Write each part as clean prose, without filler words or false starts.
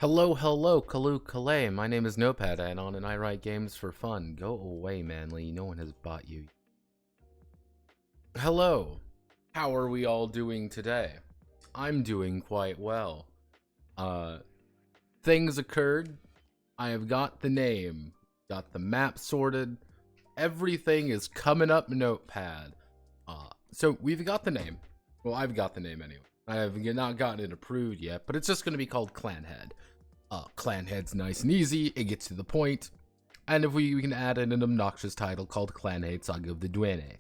Hello, hello, Kalu Kalay. My name is Notepad Add-on, and I write games for fun. Go away, Manly. No one has bought you. Hello. How are we all doing today? I'm doing quite well. Things occurred. I have got the name. Got the map sorted. Everything is coming up Notepad. So we've got the name. Well, I've got the name anyway. I have not gotten it approved yet, but it's just going to be called Clanhead. Clanhead's nice and easy, it gets to the point, and if we can add in an obnoxious title called Clanhead Saga of the Duine.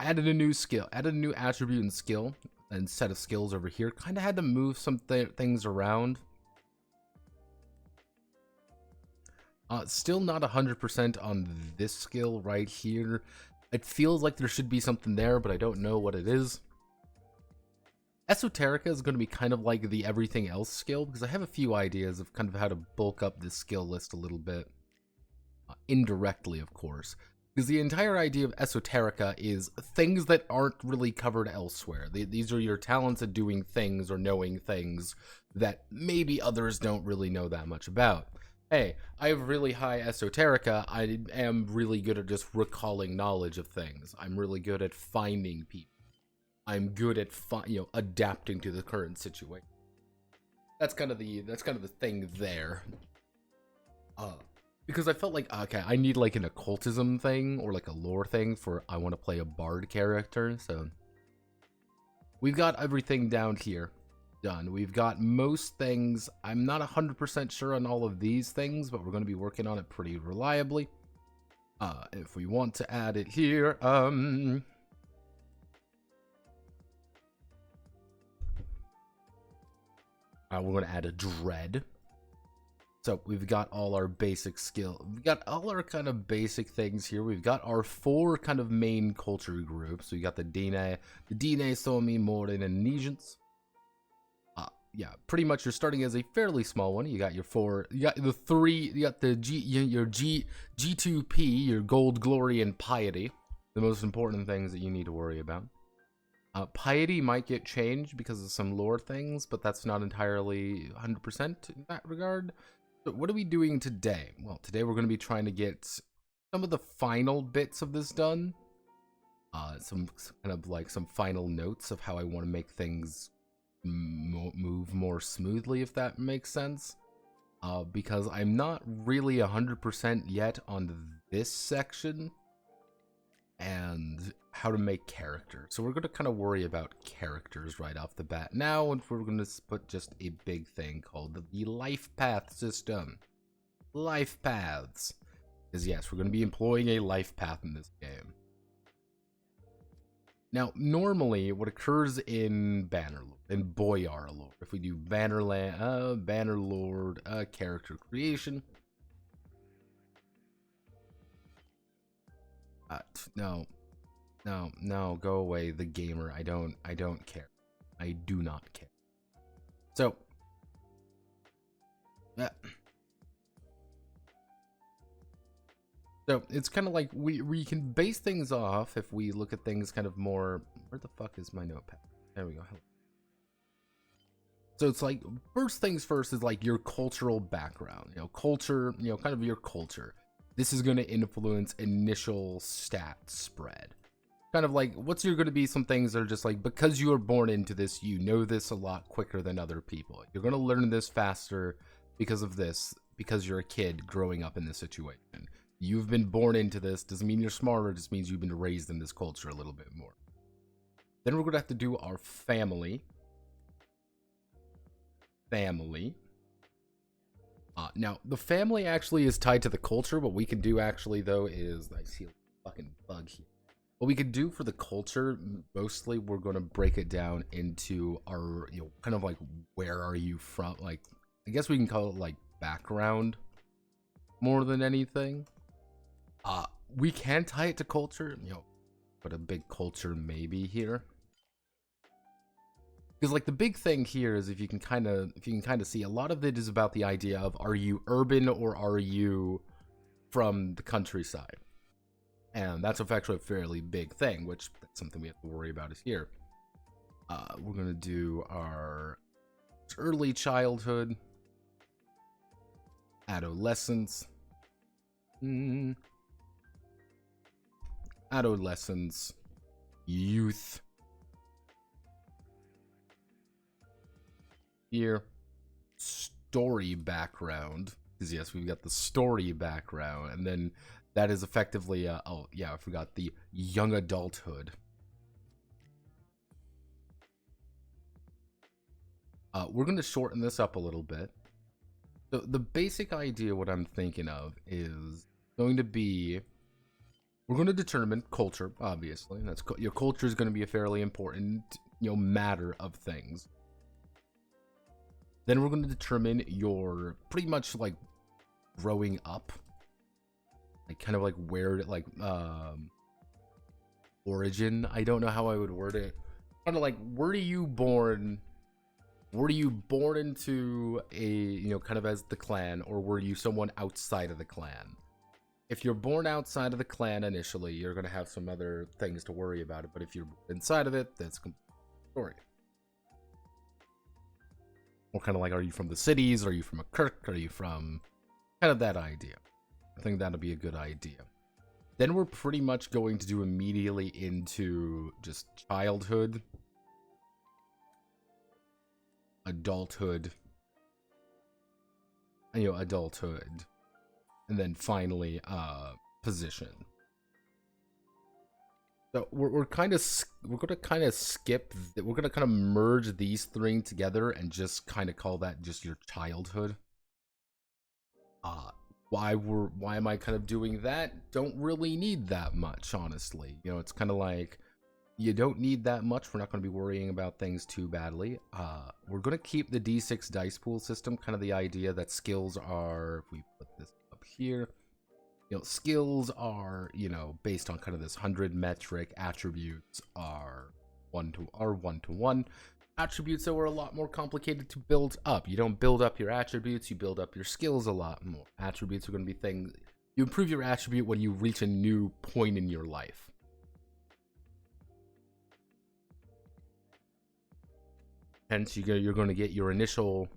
Added a new skill, added a new attribute and skill, and set of skills over here. Kind of had to move some things around. Still not 100% on this skill right here. It feels like there should be something there, but I don't know what it is. Esoterica is going to be kind of like the everything else skill, because I have a few ideas of kind of how to bulk up this skill list a little bit. Indirectly, of course. Because the entire idea of Esoterica is things that aren't really covered elsewhere. These are your talents at doing things or knowing things that maybe others don't really know that much about. Hey, I have really high Esoterica. I am really good at just recalling knowledge of things. I'm really good at finding people. I'm good at adapting to the current situation. That's kind of the thing there. Because I felt like, okay, I need like an occultism thing or like a lore thing for I want to play a bard character. So we've got everything down here done. We've got most things. I'm not 100% sure on all of these things, but we're going to be working on it pretty reliably. If we want to add it here, we're going to add a dread. So we've got all our basic skill. We've got all our kind of basic things here. We've got our 4 kind of main culture groups. We got the Duine, Somi, Morin, and Nesians. Yeah, pretty much you're starting as a fairly small one. You got your 4, you got the 3, you got the G2P, your Gold, Glory, and Piety. The most important things that you need to worry about. Piety might get changed because of some lore things, but that's not entirely 100% in that regard. So what are we doing today? Well, today we're going to be trying to get some of the final bits of this done. Some kind of like some final notes of how I want to make things move more smoothly, if that makes sense. Because I'm not really 100% yet on this section and how to make characters. So we're going to kind of worry about characters right off the bat now, and we're going to put just a big thing called the life path system. Life paths. Because yes, we're going to be employing a life path in this game. Now, normally, what occurs in Bannerlord, in Boyar lore, if we do Bannerlord character creation. No, go away, the gamer. I don't care. I do not care. So, so it's kind of like we can base things off if we look at things kind of more. Where the fuck is my notepad? There we go. So it's like, first things first is like your cultural background, culture, kind of your culture. This is going to influence initial stat spread. Kind of like, what's going to be some things that are just like, because you were born into this, you know this a lot quicker than other people. You're going to learn this faster because of this, because you're a kid growing up in this situation. You've been born into this, doesn't mean you're smarter, it just means you've been raised in this culture a little bit more. Then we're going to have to do our family. Now, the family actually is tied to the culture. What we can do actually, though, is... I see a fucking bug here. What we can do for the culture, mostly, we're going to break it down into our, kind of like, where are you from? Like, I guess we can call it, like, background more than anything. We can tie it to culture, but a big culture maybe here. Because like the big thing here is if you can kind of see, a lot of it is about the idea of, are you urban or are you from the countryside? And that's actually a fairly big thing, which that's something we have to worry about is here. We're gonna do our early childhood, adolescence, youth. Here, story background, because yes, we've got the story background, and then that is effectively oh yeah, I forgot the young adulthood. We're going to shorten this up a little bit. So the basic idea, what I'm thinking of, is going to be, we're going to determine culture, obviously. That's your culture is going to be a fairly important, matter of things. Then we're going to determine your pretty much like growing up like kind of like where like origin. I don't know how I would word it. Kind of like were you born into a, you know, kind of as the clan, or were you someone outside of the clan? If you're born outside of the clan initially, you're going to have some other things to worry about it, but if you're inside of it, that's a complete story. Or kind of like, are you from the cities? Are you from a kirk? Are you from kind of that idea? I think that'll be a good idea. Then we're pretty much going to do immediately into just childhood, adulthood, you know, adulthood, and then finally position. So we're going to kind of skip, we're going to kind of merge these three together and just kind of call that just your childhood. Why am I kind of doing that? Don't really need that much, honestly. You know, it's kind of like, you don't need that much. We're not going to be worrying about things too badly. We're going to keep the D6 dice pool system, kind of the idea that skills are, if we put this up here, you know, skills are, you know, based on kind of this 100 metric. Attributes are one to one. Attributes that were a lot more complicated to build up. You don't build up your attributes, you build up your skills a lot more. Attributes are going to be things, you improve your attribute when you reach a new point in your life. Hence, you're going to get your initial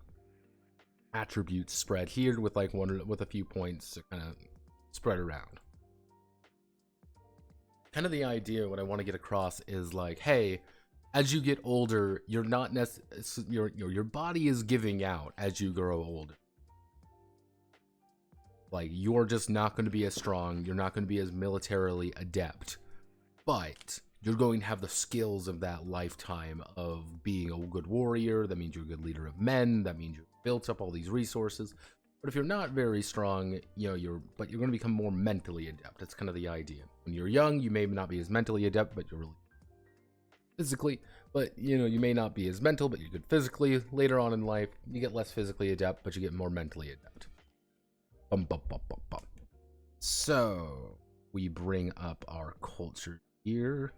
attributes spread here with like with a few points to kind of spread around. Kind of the idea, what I want to get across is like, hey, as you get older, you're not your body is giving out as you grow older. Like, you're just not going to be as strong. You're not going to be as militarily adept, but you're going to have the skills of that lifetime of being a good warrior. That means you're a good leader of men. That means you've built up all these resources. But if you're not very strong, you know, you're going to become more mentally adept. That's kind of the idea. When you're young, you may not be as mentally adept, but you're really physically. But, you know, you may not be as mental, but you're good physically. Later on in life, you get less physically adept, but you get more mentally adept. Bum, bum, bum, bum, bum. So, we bring up our culture here.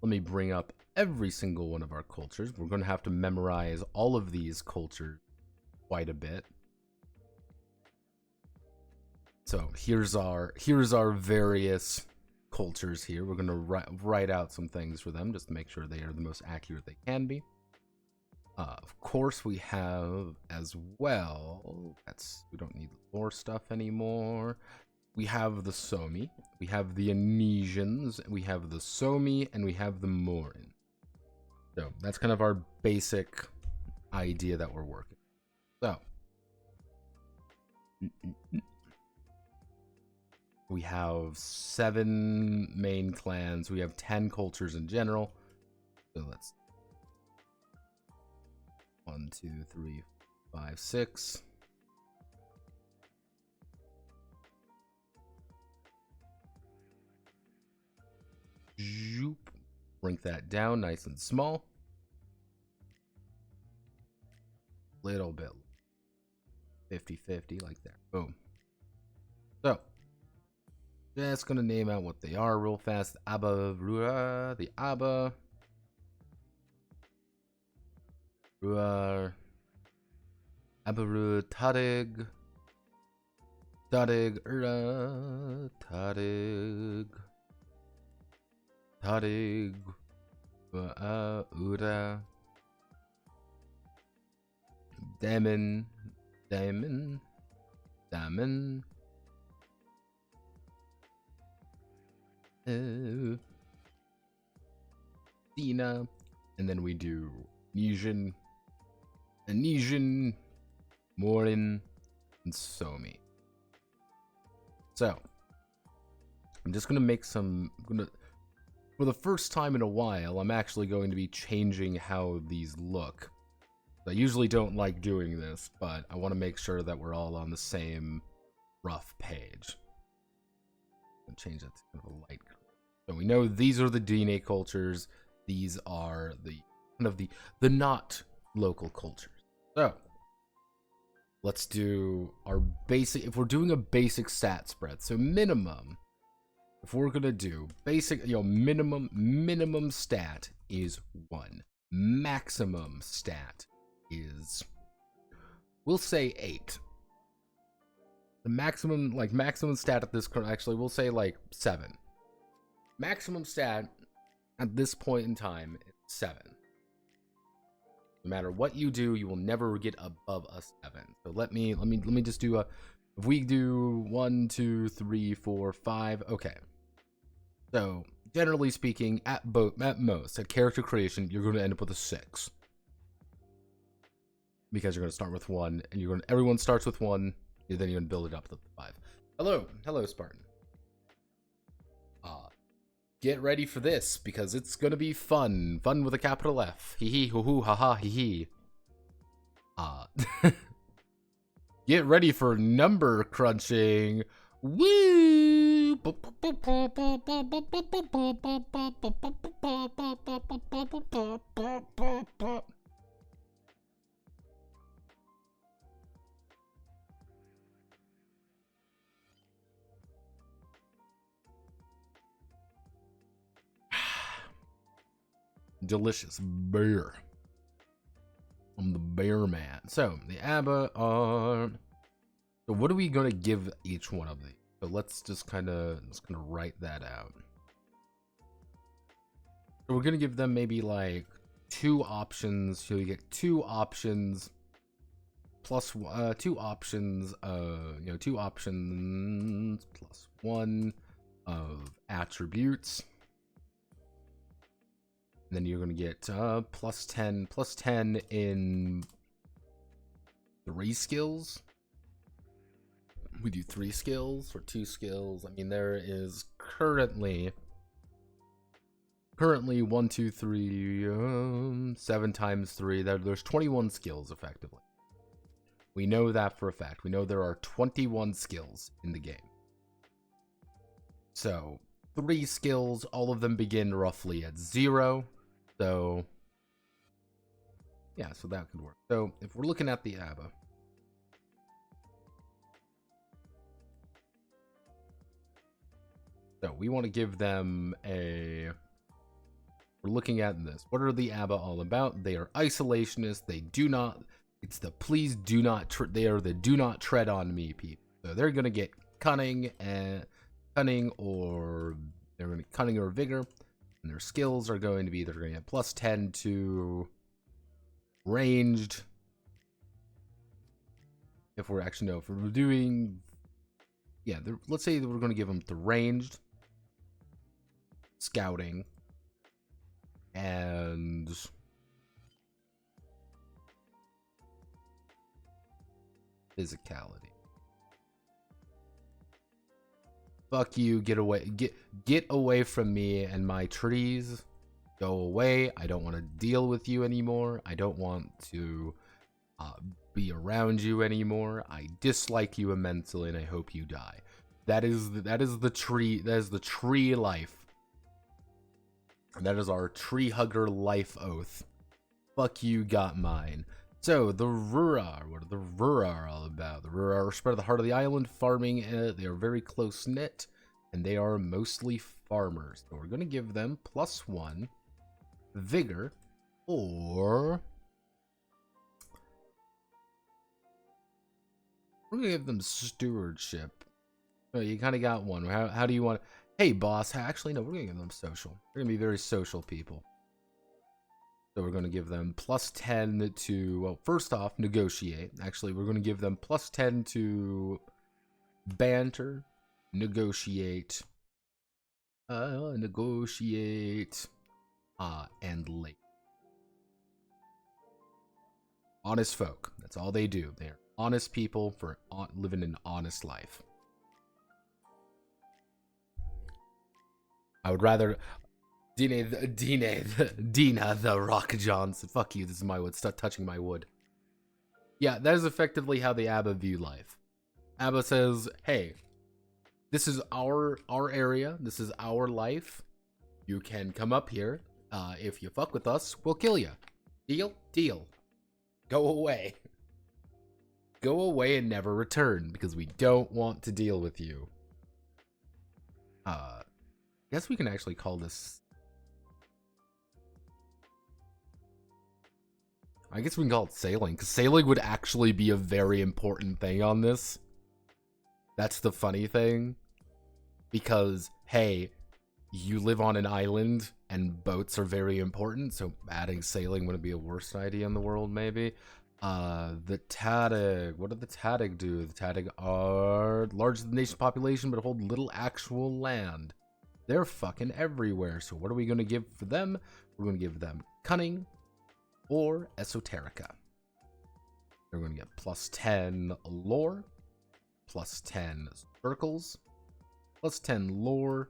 Let me bring up every single one of our cultures. We're going to have to memorize all of these cultures quite a bit. So here's our various cultures here. We're going to write out some things for them just to make sure they are the most accurate they can be. Of course, we have as well, we don't need the lore stuff anymore. We have the Somi, we have the Anesians, we have the Somi, and we have the Morin. So that's kind of our basic idea that we're working. So we have 7 main clans. We have 10 cultures in general. So let's 1, 2, 3, 5, 6. Zoop. Bring that down nice and small. Little bit 50-50 like that. Boom. So just gonna name out what they are real fast. Abba Rua, the Abba Ruar, Abaru Tadig, Tadig Ura, Tadig Ura, Damon, Dina, and then we do Anesian, Morin, and Somi. So I'm just gonna make some. For the first time in a while, I'm actually going to be changing how these look. I usually don't like doing this, but I want to make sure that we're all on the same rough page. I'll change that to kind of a light color. So we know these are the Duine cultures. These are the kind of the not local cultures. So let's do our basic, if we're doing a basic stat spread, so minimum, if we're gonna do basic, minimum stat is 1. Maximum stat is, we'll say 8. The maximum stat at this, actually, we'll say like 7. Maximum stat at this point in time is 7. No matter what you do, you will never get above a 7. So let me just do a, if we do 1, 2, 3, 4, 5, okay. So generally speaking, at most, at character creation, you're going to end up with a 6. Because you're going to start with 1, and everyone starts with 1, and then you're going to build it up to 5. Hello, Spartan. Get ready for this, because it's going to be fun. Fun with a capital F. Hee hee, hoo hoo, ha ha, hee hee. Get ready for number crunching. Woo! Delicious beer. I'm the bear man. So the ABBA are. So what are we gonna give each one of these? So let's just kind of write that out. So we're gonna give them maybe like 2 options. So you get 2 options plus 2 options. 2 options plus 1 of attributes. And then you're gonna get plus 10 in 3 skills. We do 3 skills or 2 skills. I mean, there is currently 1, 2, 3, 7 times 3. There's 21 skills effectively. We know that for a fact. We know there are 21 skills in the game. So 3 skills, all of them begin roughly at 0. So yeah, so that could work. So if we're looking at the ABBA, so we want to give them a, we're looking at this. What are the ABBA all about? They are isolationists. They do not, it's the please do not, they are the do not tread on me people. So they're going to get cunning or they're going to cunning or vigor. And their skills are going to be, they're going to get plus 10 to ranged. If we're actually, no, if we're doing, yeah, let's say that we're going to give them the ranged, scouting, and physicality. Fuck you, get away from me and my trees. Go away. I don't want to deal with you anymore. I don't want to be around you anymore. I dislike you immensely and I hope you die. That is the tree life. And that is our tree hugger life oath. Fuck you, got mine. So, the Rurar, what are the Rurar all about? The Rurar are spread at the heart of the island, farming, they are very close-knit, and they are mostly farmers. So we're going to give them plus 1 vigor, or we're going to give them stewardship. Oh, you kind of got one. How do you want to... Hey, boss. Actually, no, we're going to give them social. We're going to be very social people. So we're going to give them plus 10 to, well, first off, negotiate. Actually, we're going to give them plus 10 to banter, negotiate, and late. Honest folk. That's all they do. They're honest people for living an honest life. I would rather... Dina the Rock Johnson. Fuck you, this is my wood. Stop touching my wood. Yeah, that is effectively how the ABBA view life. ABBA says, hey, this is our area. This is our life. You can come up here. If you fuck with us, we'll kill you. Deal? Deal. Go away. go away and never return because we don't want to deal with you. I guess we can actually call this... I guess we can call it sailing, because sailing would actually be a very important thing on this. That's the funny thing. Because, hey, you live on an island, and boats are very important, so adding sailing wouldn't be a worst idea in the world, maybe. The Tadig. What do the Tadig do? The Tadig are larger than the nation's population, but hold little actual land. They're fucking everywhere, so what are we going to give for them? We're going to give them cunning or esoterica. They're going to get plus 10 lore, plus 10 circles, plus 10 lore,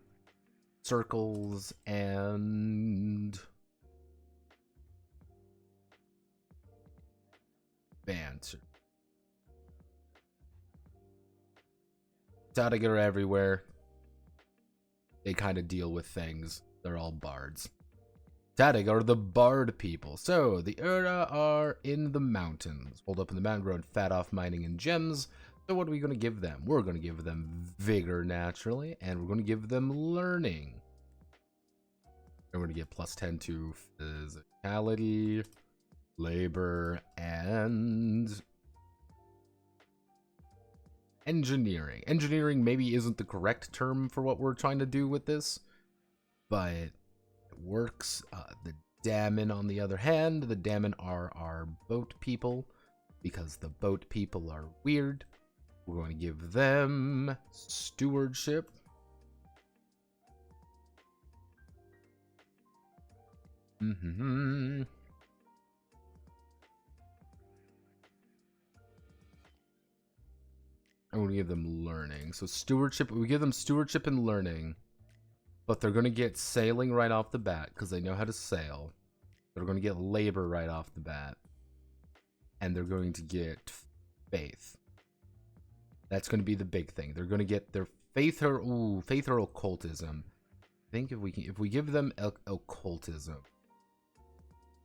circles, and banter. Tadig are everywhere. They kind of deal with things. They're all bards. Tadig are the bard people. So, the Ura are in the mountains. Hold up in the mountain, growing fat off mining and gems. So what are we going to give them? We're going to give them vigor, naturally. And we're going to give them learning. We're going to get plus 10 to physicality, labor, and engineering. Engineering maybe isn't the correct term for what we're trying to do with this, but it works. The Dammon, on the other hand, the Dammon are our boat people, because the boat people are weird. We're going to give them stewardship. I'm going to give them learning. So stewardship, we give them stewardship and learning, but they're going to get sailing right off the bat because they know how to sail. They're going to get labor right off the bat, and they're going to get faith. That's going to be the big thing. They're going to get their faith or occultism. I think if we give them occultism.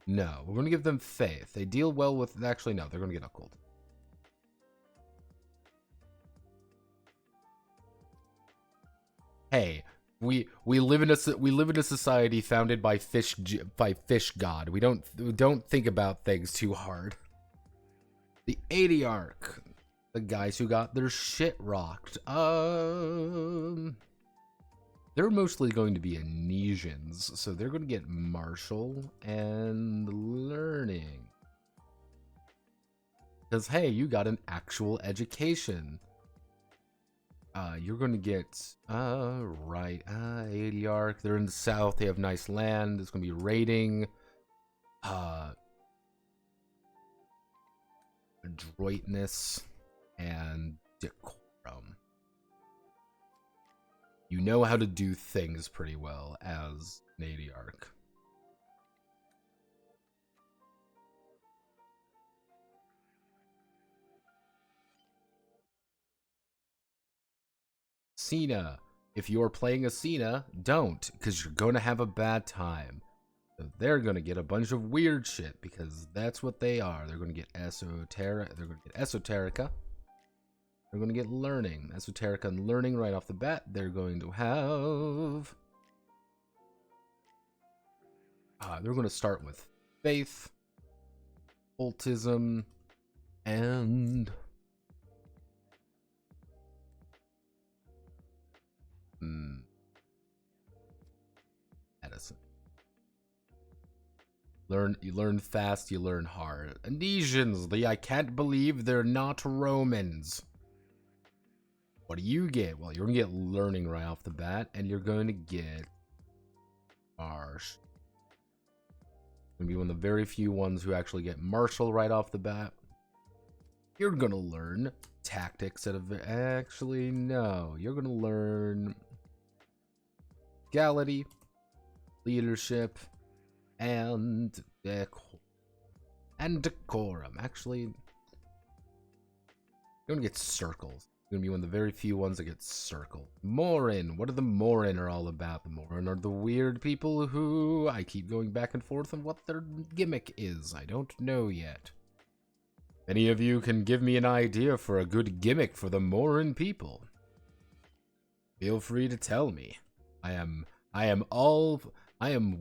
No, we're going to give them faith. They deal well with... Actually, no, they're going to get occult. Hey, we live in a society founded by fish god. We don't think about things too hard. The Adiarch, the guys who got their shit rocked. They're mostly going to be Anesians, so they're going to get martial and learning. Because, hey, you got an actual education. You're going to get, Adiarch. They're in the south. They have nice land. It's going to be raiding. Adroitness and decorum. You know how to do things pretty well as an Adiarch. Cena. If you're playing a Cena, don't, because you're going to have a bad time. So they're going to get a bunch of weird shit, because that's what they are. They're going to get esoterica. They're going to get esoterica. They're going to get learning. Esoterica and learning right off the bat. They're going to have... they're going to start with faith, occultism, and... medicine. You learn fast, you learn hard. Anesians, I can't believe they're not Romans. What do you get? Well, you're gonna get learning right off the bat, and you're going to get marsh. Gonna be one of the very few ones who actually get martial right off the bat. You're gonna learn tactics at a... Actually, no. You're gonna learn legality, leadership, and decorum. Actually, you're gonna get circles. You're gonna be one of the very few ones that get circled. Morin. What are the Morin are all about? The Morin are the weird people who I keep going back and forth on what their gimmick is. I don't know yet. Any of you can give me an idea for a good gimmick for the Morin people, feel free to tell me. I am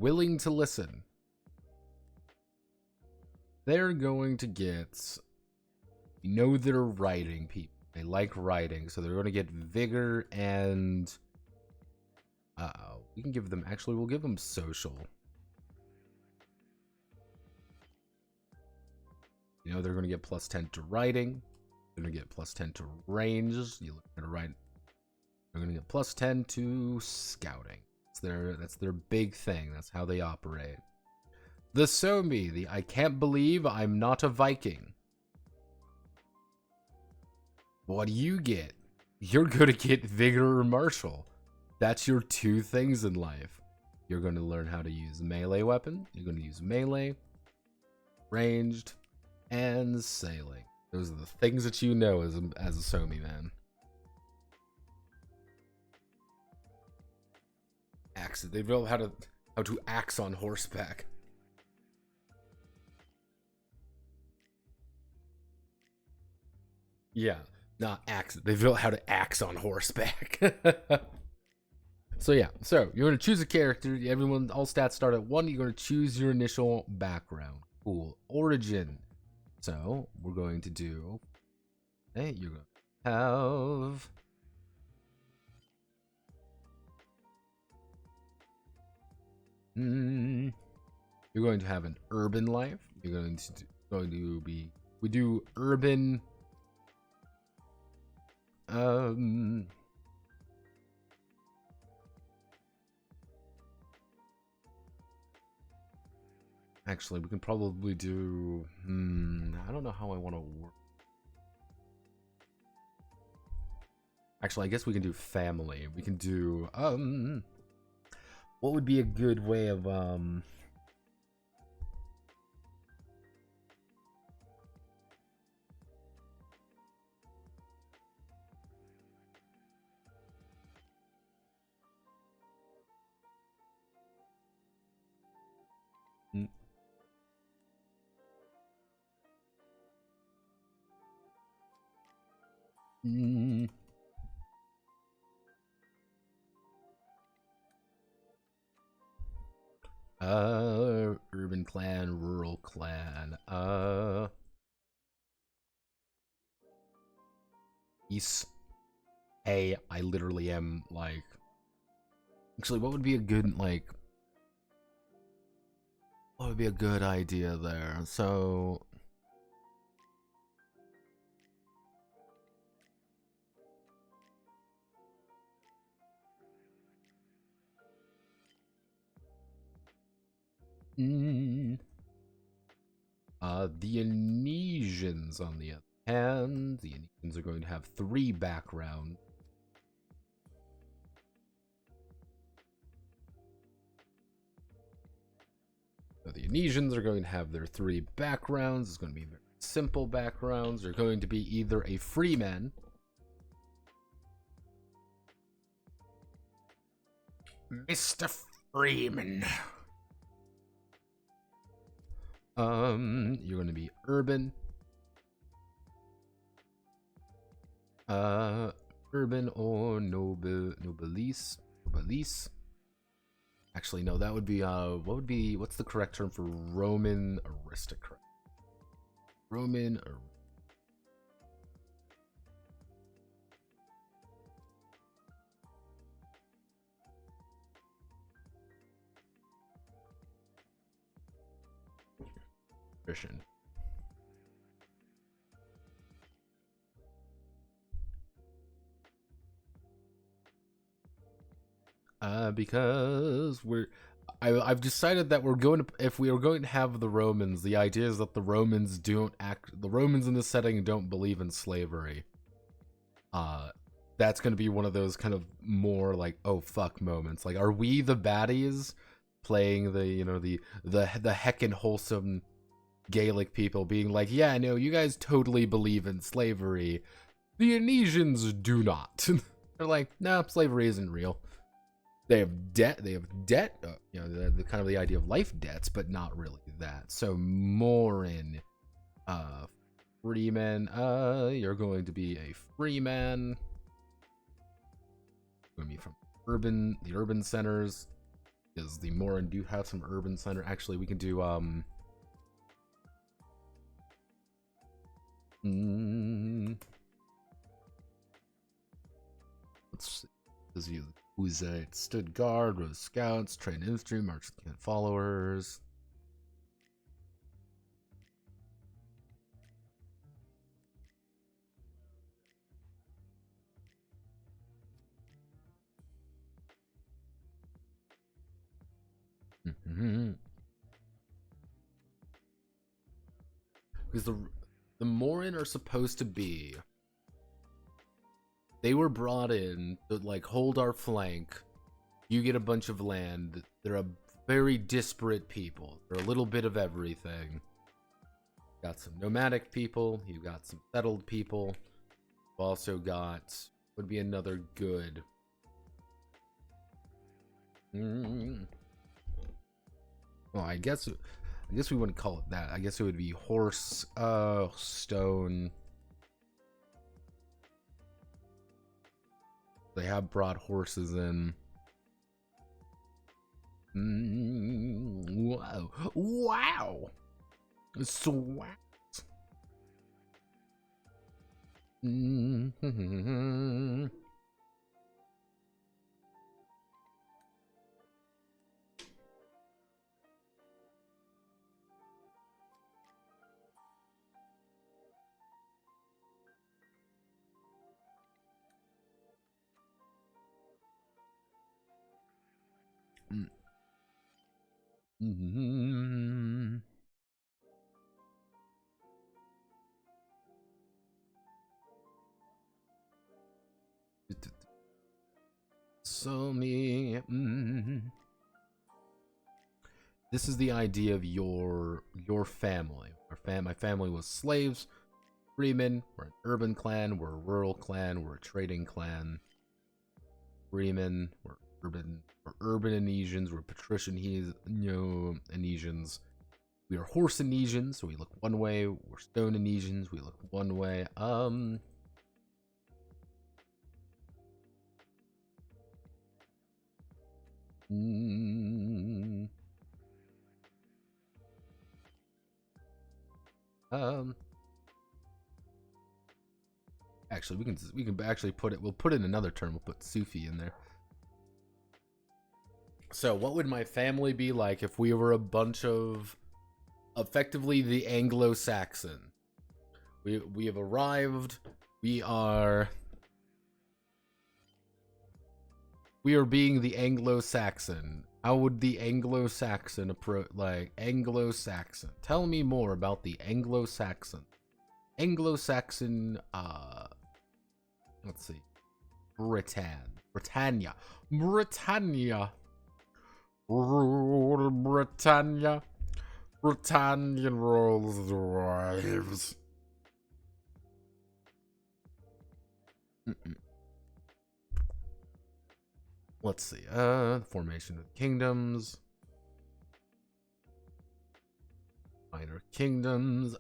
willing to listen. They're going to get, they're writing people. They like writing, so they're going to get vigor and we can give them, actually we'll give them social. They're going to get +10 to writing. They're going to get +10 to range. You look at write. They're going to get +10 to scouting. That's their big thing. That's how they operate. The Somi, I can't believe I'm not a Viking. What do you get? You're going to get vigor or martial. That's your two things in life. You're going to learn how to use melee weapon. You're going to use melee, ranged, and sailing. Those are the things that you know as a Somi man. Axe. They know how to axe on horseback. Yeah, not axe. They know how to axe on horseback. So yeah, so you're gonna choose a character. Everyone, all stats start at 1. You're gonna choose your initial background. Cool. Origin. So we're going to do. Hey, you're gonna have. You're going to have an urban life. You're going to be. We do urban. Actually, we can probably do. I don't know how I want to work. Actually, I guess we can do family. We can do. What would be a good way of urban clan, rural clan, East. Hey, I literally am like. Actually, what would be a good like? What would be a good idea there? So. The Anesians, on the other hand, the Anesians are going to have 3 backgrounds. So the Anesians are going to have their 3 backgrounds. It's going to be very simple backgrounds. They're going to be either a freeman, Mr. Freeman. You're going to be urban. Urban or nobilis. Actually, no, that would be, what's the correct term for Roman aristocrat? Roman Christian. Because I've decided that we're going to, if we are going to have the Romans, the idea is that the Romans in this setting don't believe in slavery. That's going to be one of those kind of more like, oh fuck moments. Like, are we the baddies playing the heckin' wholesome Gaelic people being like, yeah, no, you guys totally believe in slavery. The Anesians do not. They're like, no, slavery isn't real. They have debt. The kind of the idea of life debts, but not really that. So more in Freeman. You're going to be a freeman. Going to be from the urban centers. Because the Morin do have some urban center. Actually, we can do let's see. Does you who's stood guard, rose scouts, trained infantry, marched followers. Because the Morin are supposed to be. They were brought in to like hold our flank. You get a bunch of land. They're a very disparate people. They're a little bit of everything. Got some nomadic people. You got some settled people. You've also got would be another good. Well, I guess we wouldn't call it that. I guess it would be horse, stone. They have brought horses in. Wow. Wow. Swat. So me. This is the idea of your family. My family was slaves, freemen. We're an urban clan. We're a rural clan. We're a trading clan. Freemen. We're urban Anesians. We're patrician Anesians. We are horse Anesians, so we look one way. We're stone Anesians. We look one way. Actually, we can actually put it. We'll put in another term. We'll put Sufi in there. So, what would my family be like if we were a bunch of, effectively, the Anglo-Saxon? We have arrived. We are being the Anglo-Saxon. How would the Anglo-Saxon approach, like, Anglo-Saxon? Tell me more about the Anglo-Saxon. Anglo-Saxon, let's see. Britannia. Rule Britannia. Britannian rules the wives. Let's see. Formation of kingdoms. Minor kingdoms.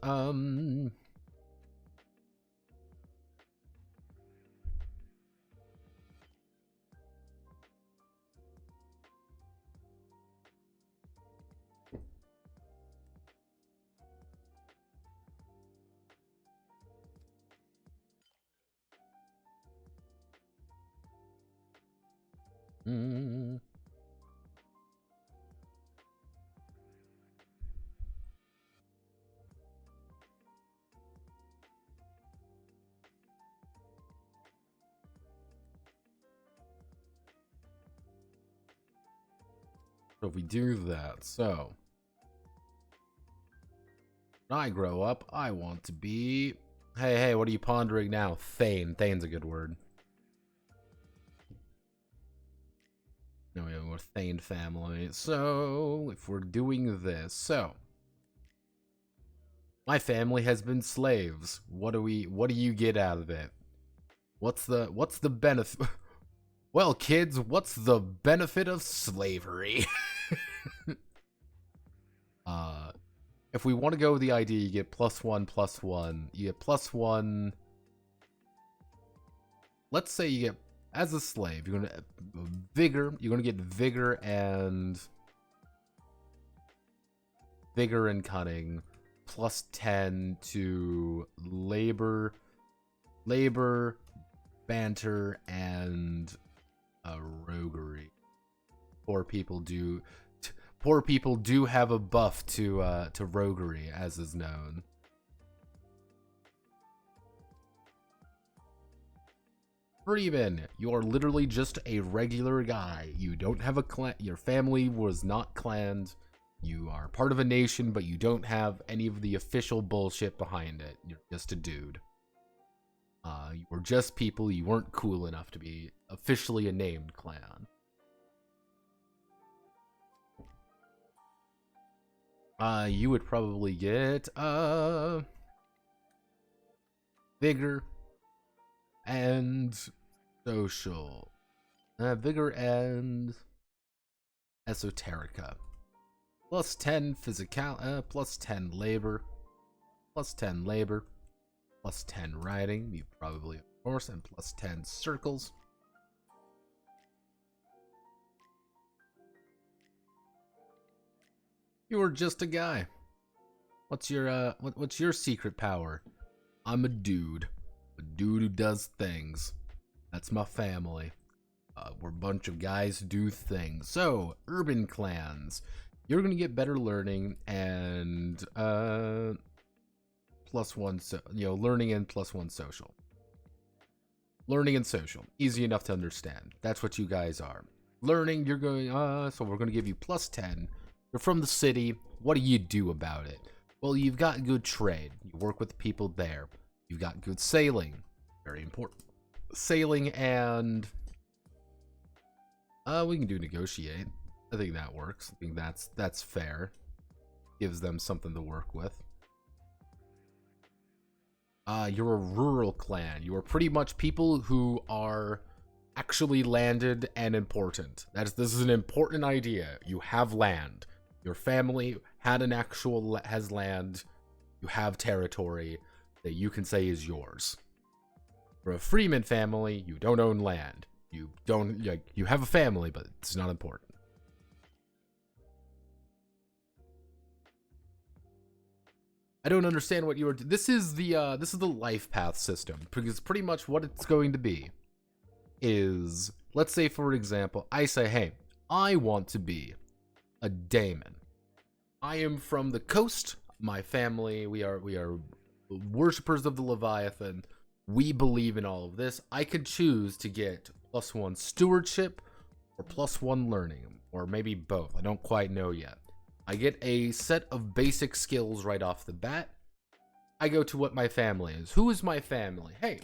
So if we do that, so when I grow up, I want to be. Hey, what are you pondering now? Thane. Thane's a good word. No, we're Thane family. So if we're doing this, so my family has been slaves. What do you get out of it? What's the benefit? Well, kids, what's the benefit of slavery? if we want to go with the idea, you get +1/+1. You get +1. Let's say you get, as a slave, you're gonna vigor. You're gonna get vigor and cunning, +10 to labor, banter, and roguery. Poor people do have a buff to roguery, as is known. Freeman, you are literally just a regular guy. You don't have a clan. Your family was not clanned. You are part of a nation, but you don't have any of the official bullshit behind it. You're just a dude. You were just people. You weren't cool enough to be officially a named clan. You would probably get vigor and social, vigor and esoterica, +10 physical, +10 labor, +10 labor, +10 writing. You probably, of course, and +10 circles. You were just a guy. What's your secret power? I'm a dude who does things. That's my family. We're a bunch of guys who do things. So, urban clans. You're gonna get better learning and +1, so learning and +1 social. Learning and social, easy enough to understand. That's what you guys are. Learning, you're going. So we're gonna give you +10. You're from the city. What do you do about it? Well, you've got good trade. You work with the people there. You've got good sailing. Very important. Sailing and we can do negotiate. I think that works. I think that's fair. Gives them something to work with. You're a rural clan. You are pretty much people who are actually landed and important. This is an important idea. You have land. Your family has land. You have territory that you can say is yours. For a freeman family, you don't own land. You have a family, but it's not important. I don't understand what you are. This is the life path system, because pretty much what it's going to be is, let's say for example, I say, hey, I want to be a daemon. I am from the coast. My family, we are worshippers of the Leviathan. We believe in all of this. I could choose to get +1 stewardship or +1 learning, or maybe both. I don't quite know yet. I get a set of basic skills right off the bat. I go to what my family is. Who is my family? Hey,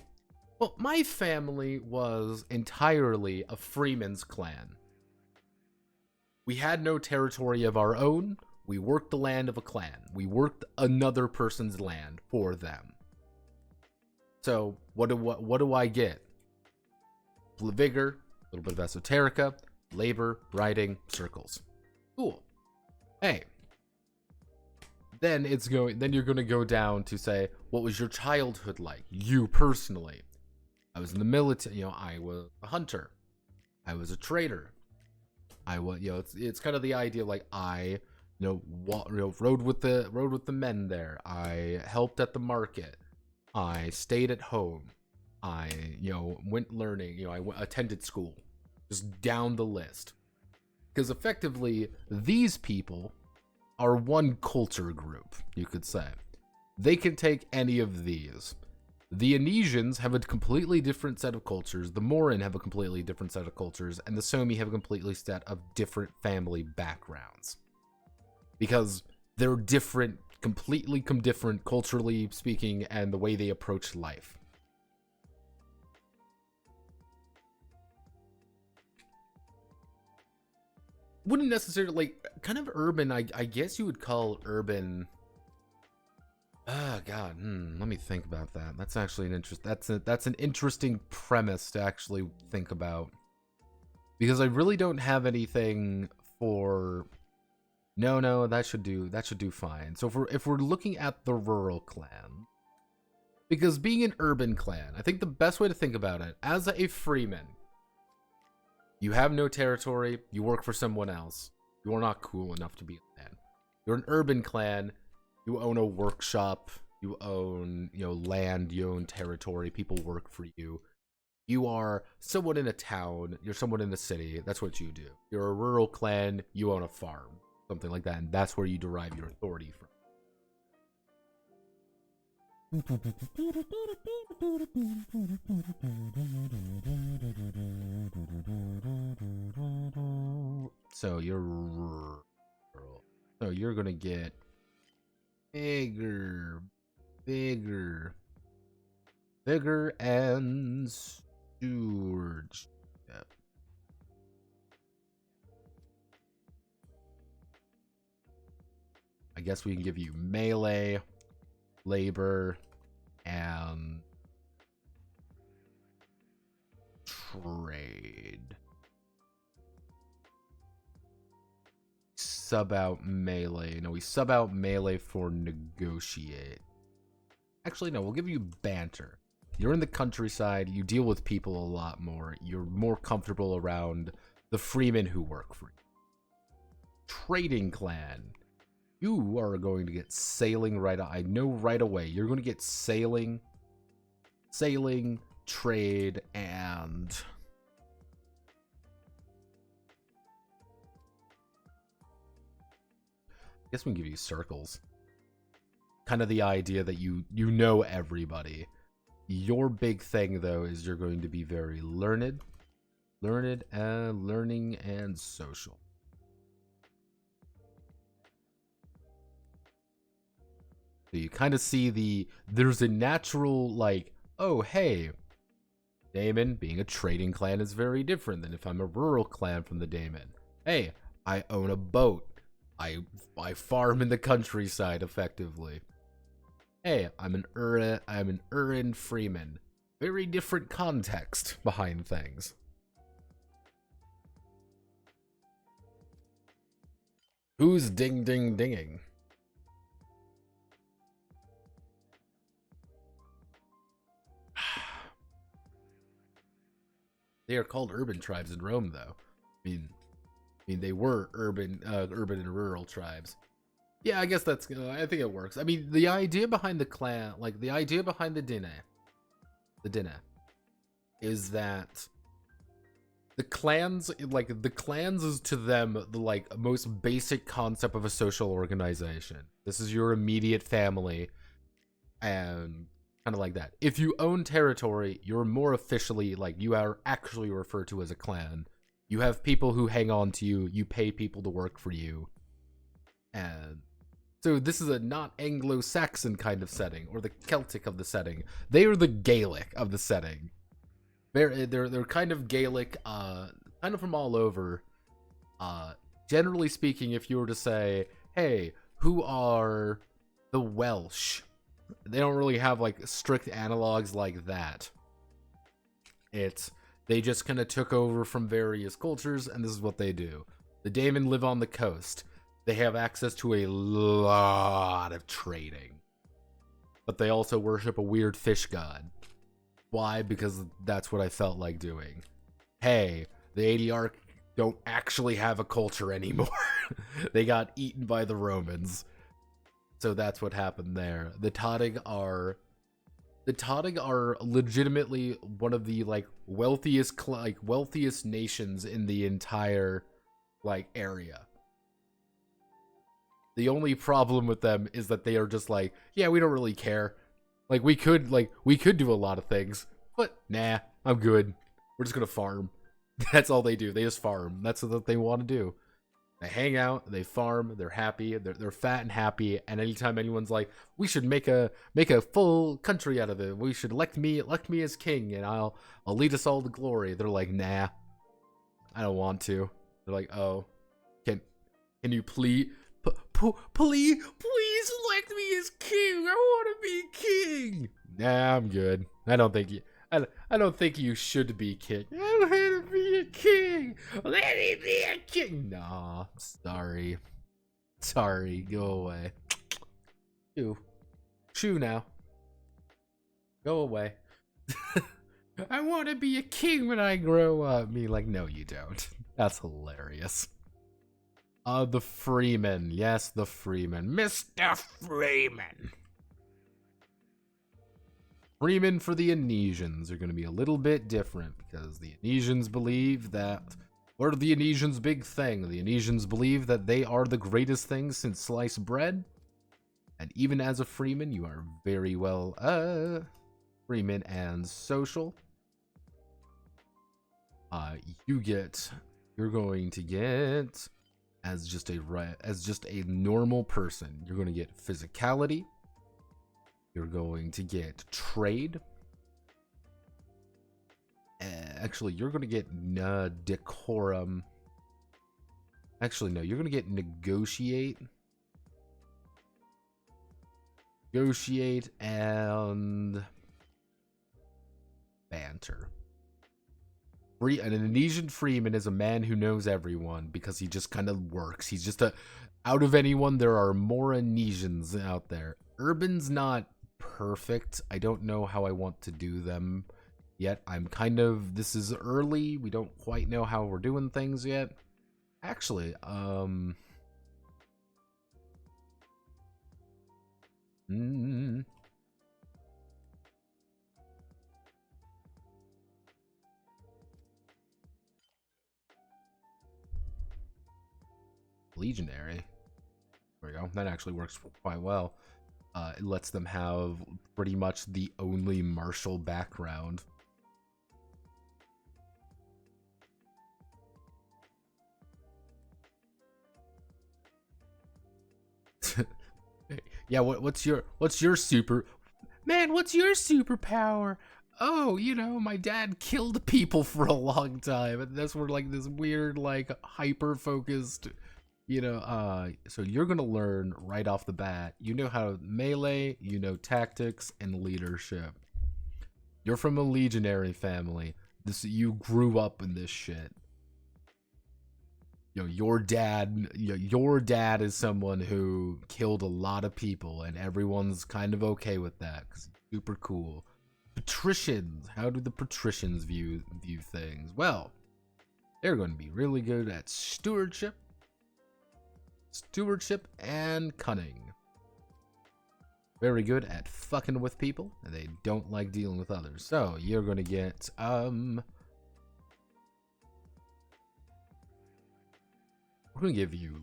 well, my family was entirely a freeman's clan. We had no territory of our own. We worked the land of a clan. We worked another person's land for them. So what do I get? Vigor, a little bit of esoterica, labor, writing, circles. Cool. Hey. Then you're going to go down to say, what was your childhood like? You personally. I was in the military, I was a hunter. I was a trader. I was, it's kind of the idea like I rode with the men there. I helped at the market. I stayed at home. I went learning. I attended school. Just down the list. Because effectively, these people are one culture group, you could say. They can take any of these. The Anesians have a completely different set of cultures. The Morin have a completely different set of cultures, and the Somi have a completely set of different family backgrounds. Because they're different, completely different culturally speaking, and the way they approach life. Wouldn't necessarily, kind of urban, I guess you would call urban. God, let me think about that. That's actually that's an interesting premise to actually think about. Because I really don't have anything for No, that should do fine. So if we're looking at the rural clan, because being an urban clan, I think the best way to think about it, as a freeman, you have no territory, you work for someone else. You are not cool enough to be a clan. You're an urban clan, you own a workshop, you own, land, you own territory, people work for you. You are someone in a town, you're someone in a city, that's what you do. You're a rural clan, you own a farm, something like that, and that's where you derive your authority from. So you're gonna get bigger, and stewardship. I guess we can give you melee, labor, and trade. Sub out melee. No, we sub out melee for negotiate. Actually, no, we'll give you banter. You're in the countryside, you deal with people a lot more, you're more comfortable around the freemen who work for you. Trading clan. You are going to get sailing I know right away. You're going to get sailing, trade, and I guess we can give you circles. Kind of the idea that you know everybody. Your big thing though is you're going to be very learning and social. So you kind of see there's a natural like, oh hey, Daemon being a trading clan is very different than if I'm a rural clan from the Daemon. Hey, I own a boat. I farm in the countryside effectively. Hey, I'm an Urin freeman. Very different context behind things. Who's dinging? They are called urban tribes in Rome, though. I mean, they were urban and rural tribes. Yeah, I guess that's. I think it works. I mean, the idea behind the clan, like the idea behind the Duine, is that the clans is to them the like most basic concept of a social organization. This is your immediate family, and kind of like that. If you own territory, you're more officially like you are actually referred to as a clan. You have people who hang on to you. You pay people to work for you, and so this is a not Anglo-Saxon kind of setting or the Celtic of the setting. They are the Gaelic of the setting. They're kind of Gaelic, kind of from all over. Generally speaking, if you were to say, hey, who are the Welsh? They don't really have like strict analogs like that. They just kind of took over from various cultures, and this is what they do. The Daemon live on the coast. They have access to a lot of trading. But they also worship a weird fish god. Why? Because that's what I felt like doing. Hey, the ADR don't actually have a culture anymore. They got eaten by the Romans. So that's what happened there. The Taudig are legitimately one of the like wealthiest nations in the entire like area. The only problem with them is that they are just like, yeah, we don't really care. Like we could do a lot of things, but nah, I'm good. We're just gonna farm. That's all they do. They just farm. That's what they want to do. They hang out, they farm, they're happy, they're fat and happy, and anytime anyone's like, we should make a full country out of it, we should elect me as king, and I'll lead us all to glory, they're like, nah, I don't want to. They're like, oh, can you please elect me as king? I want to be king. Nah, I'm good. I don't think you should be king. I don't want to be a king. Let me be a king. Nah, sorry. Sorry, go away. Shoo now. Go away. I want to be a king when I grow up. Me like, no, you don't. That's hilarious. The Freeman. Yes, the Freeman. Mr. Freeman. Freeman for the Anesians are going to be a little bit different because the Anesians believe that, what are the Anesians' big thing? The Anesians believe that they are the greatest thing since sliced bread. And even as a Freeman, you are very well, Freeman and social. You're going to get, as just a normal person, you're going to get physicality. You're going to get trade. Actually, you're going to get decorum. Actually, no, you're going to get negotiate. Negotiate and banter. An Anesian Freeman is a man who knows everyone because he just kind of works. He's just out of anyone, there are more Anesians out there. Urban's not perfect. I don't know how I want to do them yet. This is early. We don't quite know how we're doing things yet. Actually, Legionary. There we go. That actually works quite well. It lets them have pretty much the only martial background. Yeah, what's your super... Man, what's your superpower? Oh, you know, my dad killed people for a long time, and that's where like this weird, like, hyper-focused... so you're gonna learn right off the bat. You know how to melee, you know tactics and leadership. You're from a legionary family. You grew up in this shit. Your dad is someone who killed a lot of people, and everyone's kind of okay with that because he's super cool. Patricians. How do the patricians view things? Well, they're going to be really good at stewardship and cunning. Very good at fucking with people, and they don't like dealing with others. So you're gonna get we're gonna give you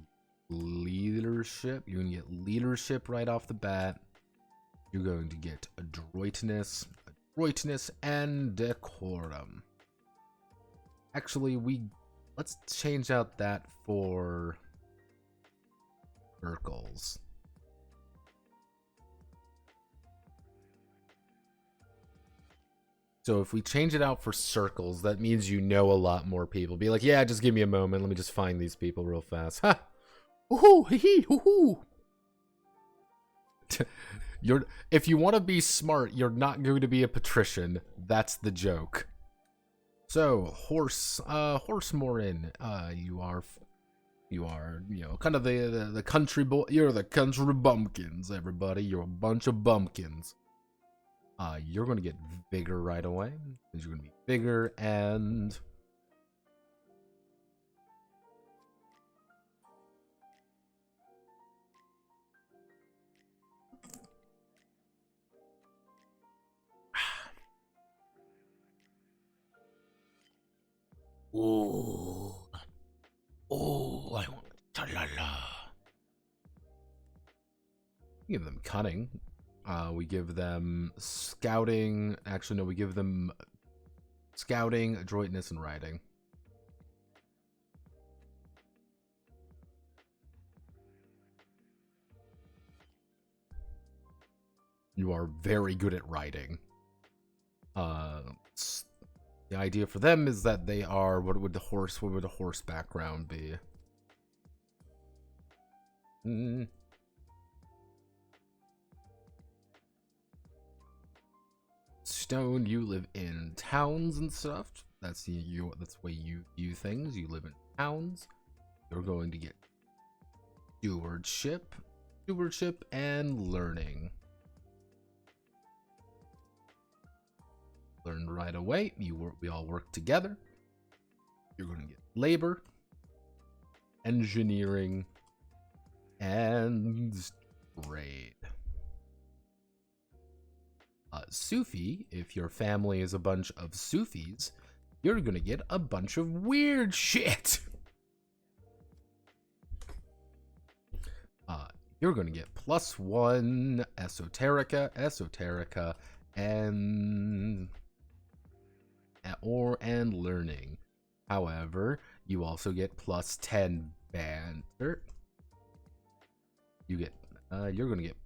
leadership. You're gonna get leadership right off the bat. You're going to get adroitness and decorum. Actually, let's change out that for circles. So if we change it out for circles, that means you know a lot more people. Be like, yeah, just give me a moment. Let me just find these people real fast. Ha! Woohoo! Hee woohoo! If you want to be smart, you're not going to be a patrician. That's the joke. So, horse morin. You are, kind of the country boy. You're the country bumpkins, everybody. You're a bunch of bumpkins. You're gonna get bigger right away. You're gonna be bigger and I want ta-la-la. Give them cunning. We give them scouting. Actually, no, we give them scouting, adroitness, and riding. You are very good at riding. The idea for them is that they are, what would the horse background be? Stone, you live in towns and stuff. That's the way you view things. You live in towns. You're going to get Stewardship, and learning. Learn right away. We all work together. You're going to get labor, engineering, and trade. Sufi, if your family is a bunch of Sufis, you're gonna get a bunch of weird shit. You're gonna get +1 esoterica, and learning. However, you also get +10 banter. You're gonna get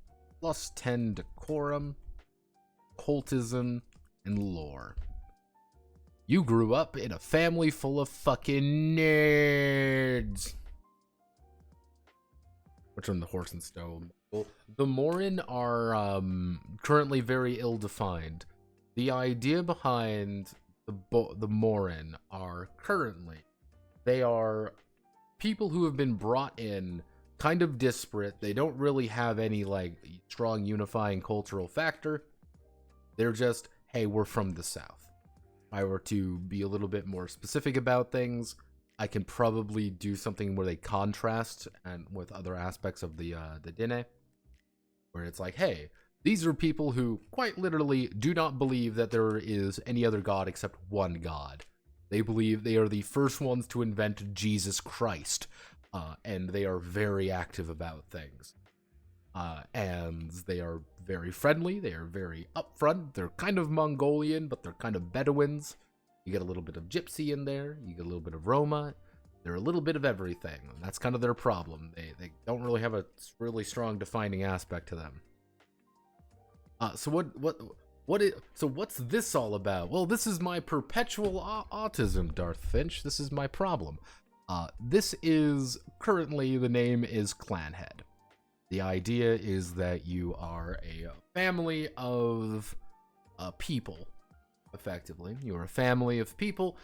+10 decorum, cultism, and lore. You grew up in a family full of fucking nerds. Which one, the horse and stone? Well, the Morin are currently very ill-defined. The idea behind the Morin are currently, they are people who have been brought in kind of disparate. They don't really have any like strong unifying cultural factor. They're just, hey, we're from the South. If I were to be a little bit more specific about things, I can probably do something where they contrast and with other aspects of the Duine, where it's like, hey, these are people who quite literally do not believe that there is any other god except one god. They believe they are the first ones to invent Jesus Christ, and they are very active about things. And they are very friendly, they are very upfront, they're kind of Mongolian, but they're kind of Bedouins. You get a little bit of Gypsy in there, you get a little bit of Roma, they're a little bit of everything. That's kind of their problem. They don't really have a really strong defining aspect to them. So what's this all about? Well, this is my perpetual autism, Darth Finch. This is my problem. This is currently, the name is Clanhead. The idea is that you are a family of people, effectively. You're a family of people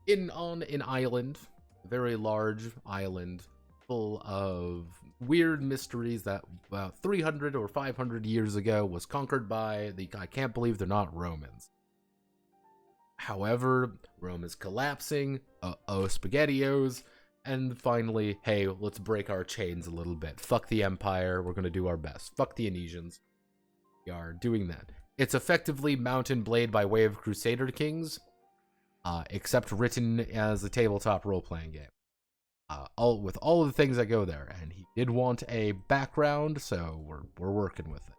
on an island, a very large island, full of weird mysteries that about 300 or 500 years ago was conquered by I can't believe they're not Romans. However, Rome is collapsing, SpaghettiOs, and finally, hey, let's break our chains a little bit. Fuck the Empire, we're gonna do our best. Fuck the Anesians. We are doing that. It's effectively Mount and Blade by way of Crusader Kings, except written as a tabletop role-playing game. With all of the things that go there, and he did want a background, so we're working with it.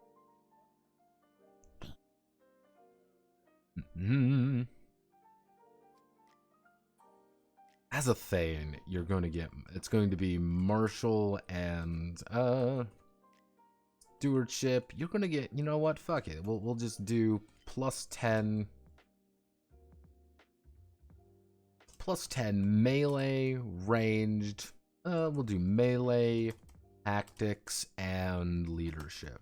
As a Thane, you're going to get, it's going to be martial and stewardship. You're going to get, you know what? Fuck it. We'll just do +10 melee, ranged. We'll do melee, tactics, and leadership.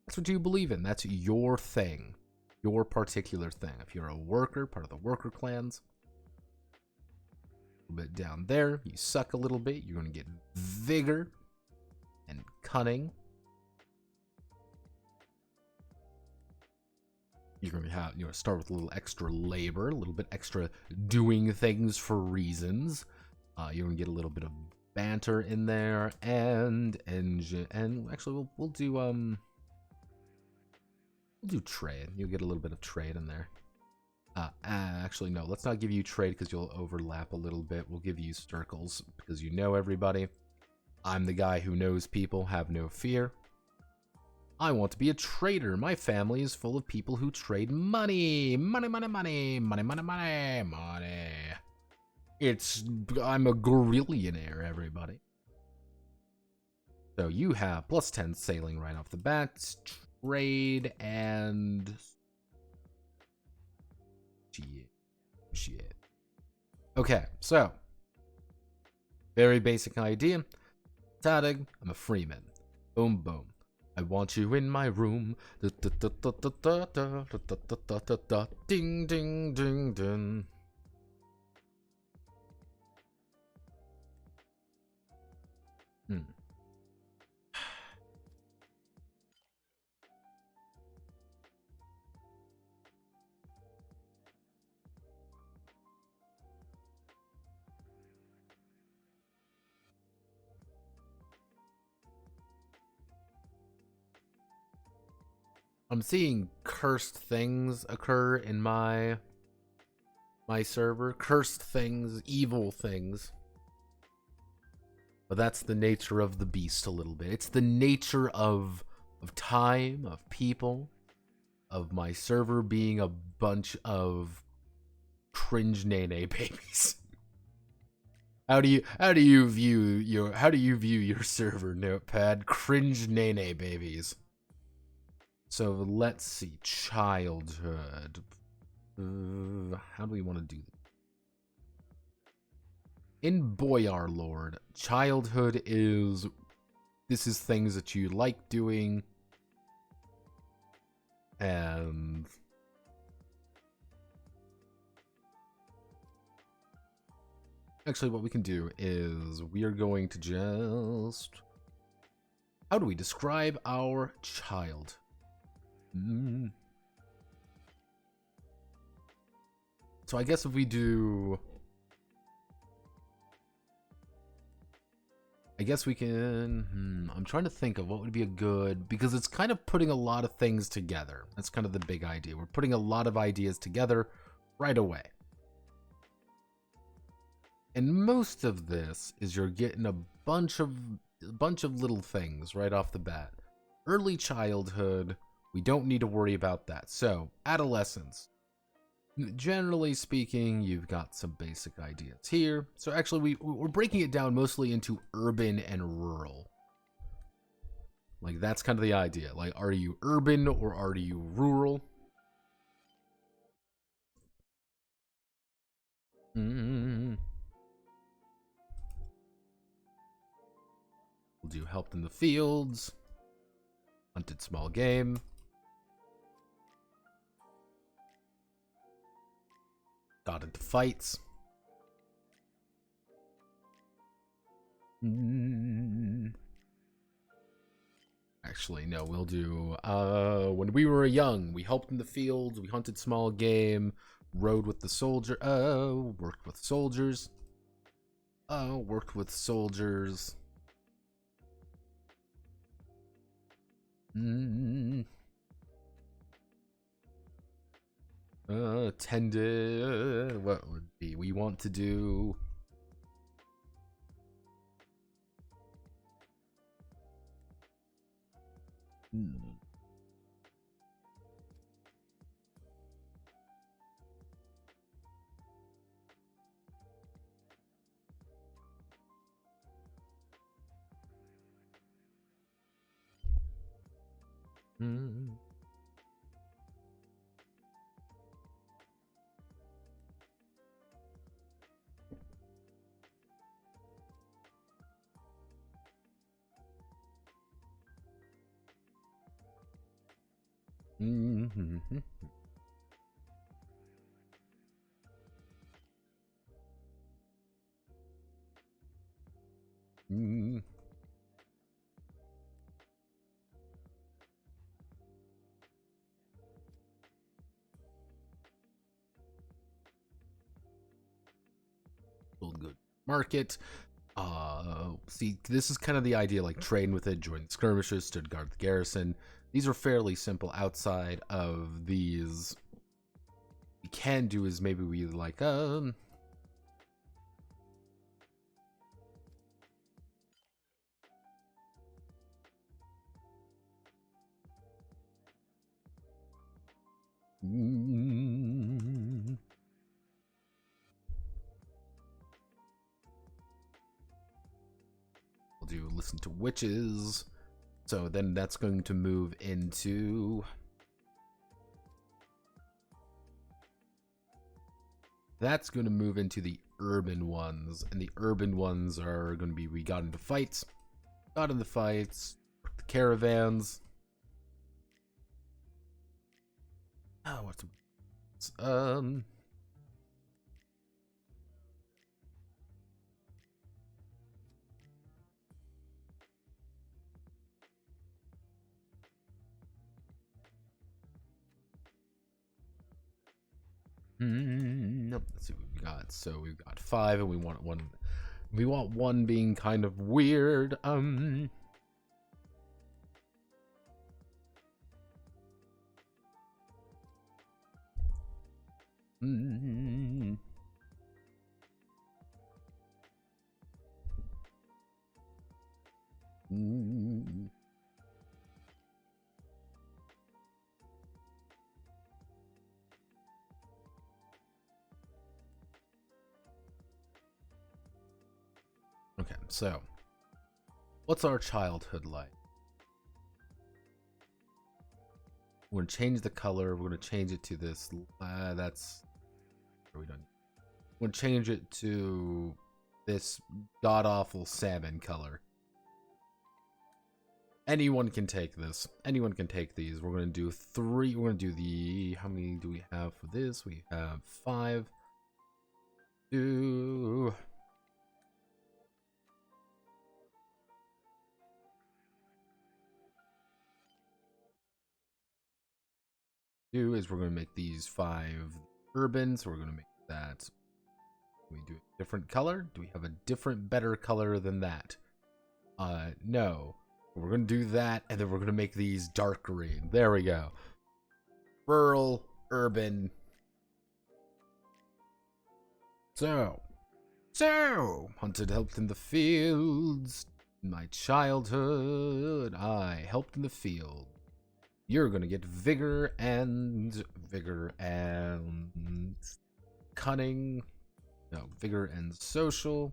That's what you believe in. That's your thing. Your particular thing. If you're a worker, part of the worker clans, a little bit down there, you suck a little bit. You're going to get vigor and cunning. You're going to start with a little extra labor, a little bit extra doing things for reasons. You're going to get a little bit of banter in there, and engine, and actually we'll do trade. You'll get a little bit of trade in there. Actually no, let's not give you trade because you'll overlap a little bit. We'll give you circles because you know everybody. I'm the guy who knows people, have no fear. I want to be a trader. My family is full of people who trade money. Money. I'm a gorillionaire, everybody. So you have +10 sailing right off the bat, trade, and shit. Okay, so very basic idea. Tadig, I'm a freeman. Boom, boom. I want you in my room. Ding, ding, ding, ding. I'm seeing cursed things occur in my server. Cursed things, evil things. But that's the nature of the beast a little bit. It's the nature of time, of people, of my server being a bunch of cringe nene babies. How do you view your server, Notepad? Cringe nene babies. So let's see, childhood. How do we want to do this? In Boyar Lord, childhood is things that you like doing, and actually what we can do is we are going to just, how do we describe our child? So I guess if we do, I guess we can, I'm trying to think of what would be a good, because it's kind of putting a lot of things together. That's kind of the big idea. We're putting a lot of ideas together right away. And most of this is you're getting a bunch of little things right off the bat. Early childhood, we don't need to worry about that. So, adolescence. Generally speaking, you've got some basic ideas here. So actually, we're breaking it down mostly into urban and rural. Like, that's kind of the idea. Like, are you urban or are you rural? We'll do helped in the fields. Hunted small game. Got into fights. Actually, no, we'll do, when we were young, we helped in the fields, we hunted small game, rode with the soldier, worked with soldiers. Worked with soldiers. Tended, what would be, we want to do... Good market. See, this is kind of the idea, like train with it, join the skirmishes, stood guard the garrison. These are fairly simple outside of these. What we can do is maybe we like we'll do listen to witches. So then that's going to move into... That's going to move into the urban ones. And the urban ones are going to be, we got into fights. Got into fights. The caravans. Oh, what's... Nope. Let's see what we got. So we've got 5, and we want one. We want one being kind of weird. Mm. Mm. Okay, so what's our childhood like? We're gonna change the color. We're gonna change it to this. That's. Are we done? We're gonna change it to this god awful salmon color. Anyone can take this. Anyone can take these. We're gonna do 3. We're gonna do the. How many do we have for this? We have 5. 2. Do is we're gonna make these 5 urban. So we're gonna make that. We do a different color. Do we have a different, better color than that? No. We're gonna do that, and then we're gonna make these dark green. There we go. Rural, urban. So, hunted, helped in the fields. In my childhood, I helped in the field. You're gonna get vigor and cunning. No, vigor and social.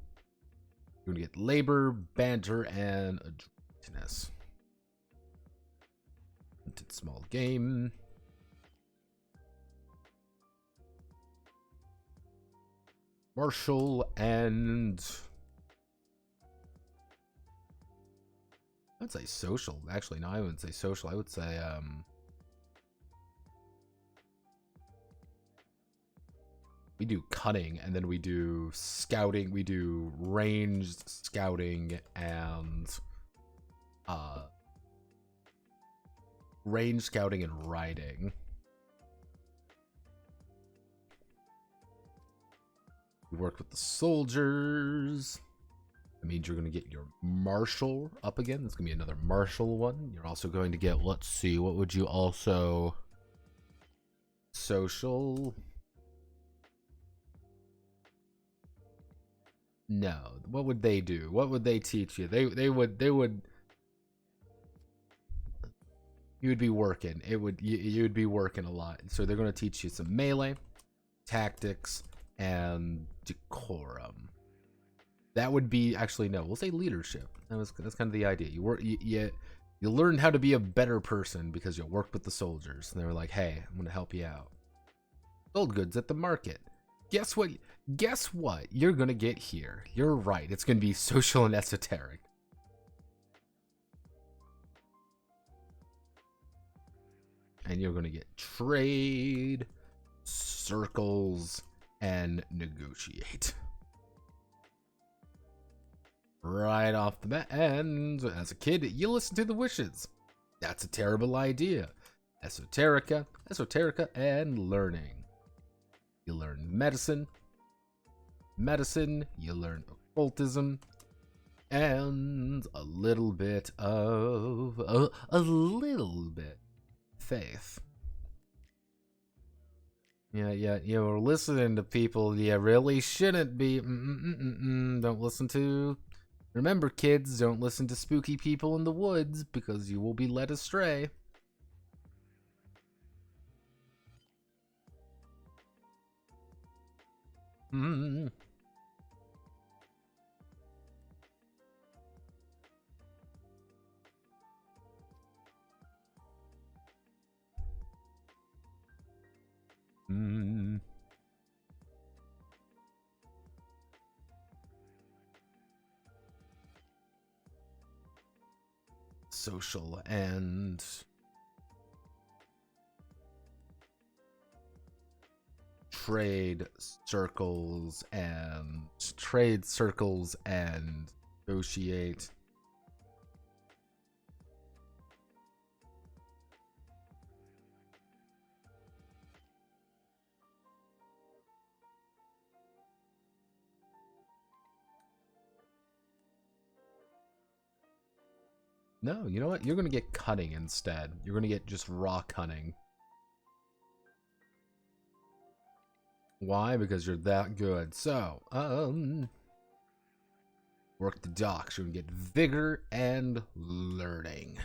You're gonna get labor, banter, and adroitness. Hunted small game. Martial and I'd say social. Actually, no, I wouldn't say social. I would say we do cunning, and then we do scouting. We do ranged scouting and range scouting and riding. We work with the soldiers. That means you're going to get your martial up again. There's going to be another martial one. You're also going to get, let's see, what would you also... Social... No. What would they do? What would they teach you? They would you would be working. You would be working a lot. So they're going to teach you some melee, tactics, and decorum. That would be, actually no, we'll say leadership. That's kind of the idea. You learn how to be a better person because you worked with the soldiers. And they were like, hey, I'm going to help you out. Sold goods at the market. Guess what? Guess what you're going to get here? You're right. It's going to be social and esoteric. And you're going to get trade, circles, and negotiate. Right off the bat. And as a kid, you listen to the wishes. That's a terrible idea. Esoterica, and learning. You learn medicine, you learn occultism, and a little bit of a little bit faith. Yeah, you're listening to people you really shouldn't be. Don't listen to. Remember, kids, don't listen to spooky people in the woods because you will be led astray. Social and trade circles and negotiate. No, you know what? You're going to get cunning instead. You're going to get just raw cunning. Why? Because you're that good. So, work the docks. You're gonna get vigor and learning.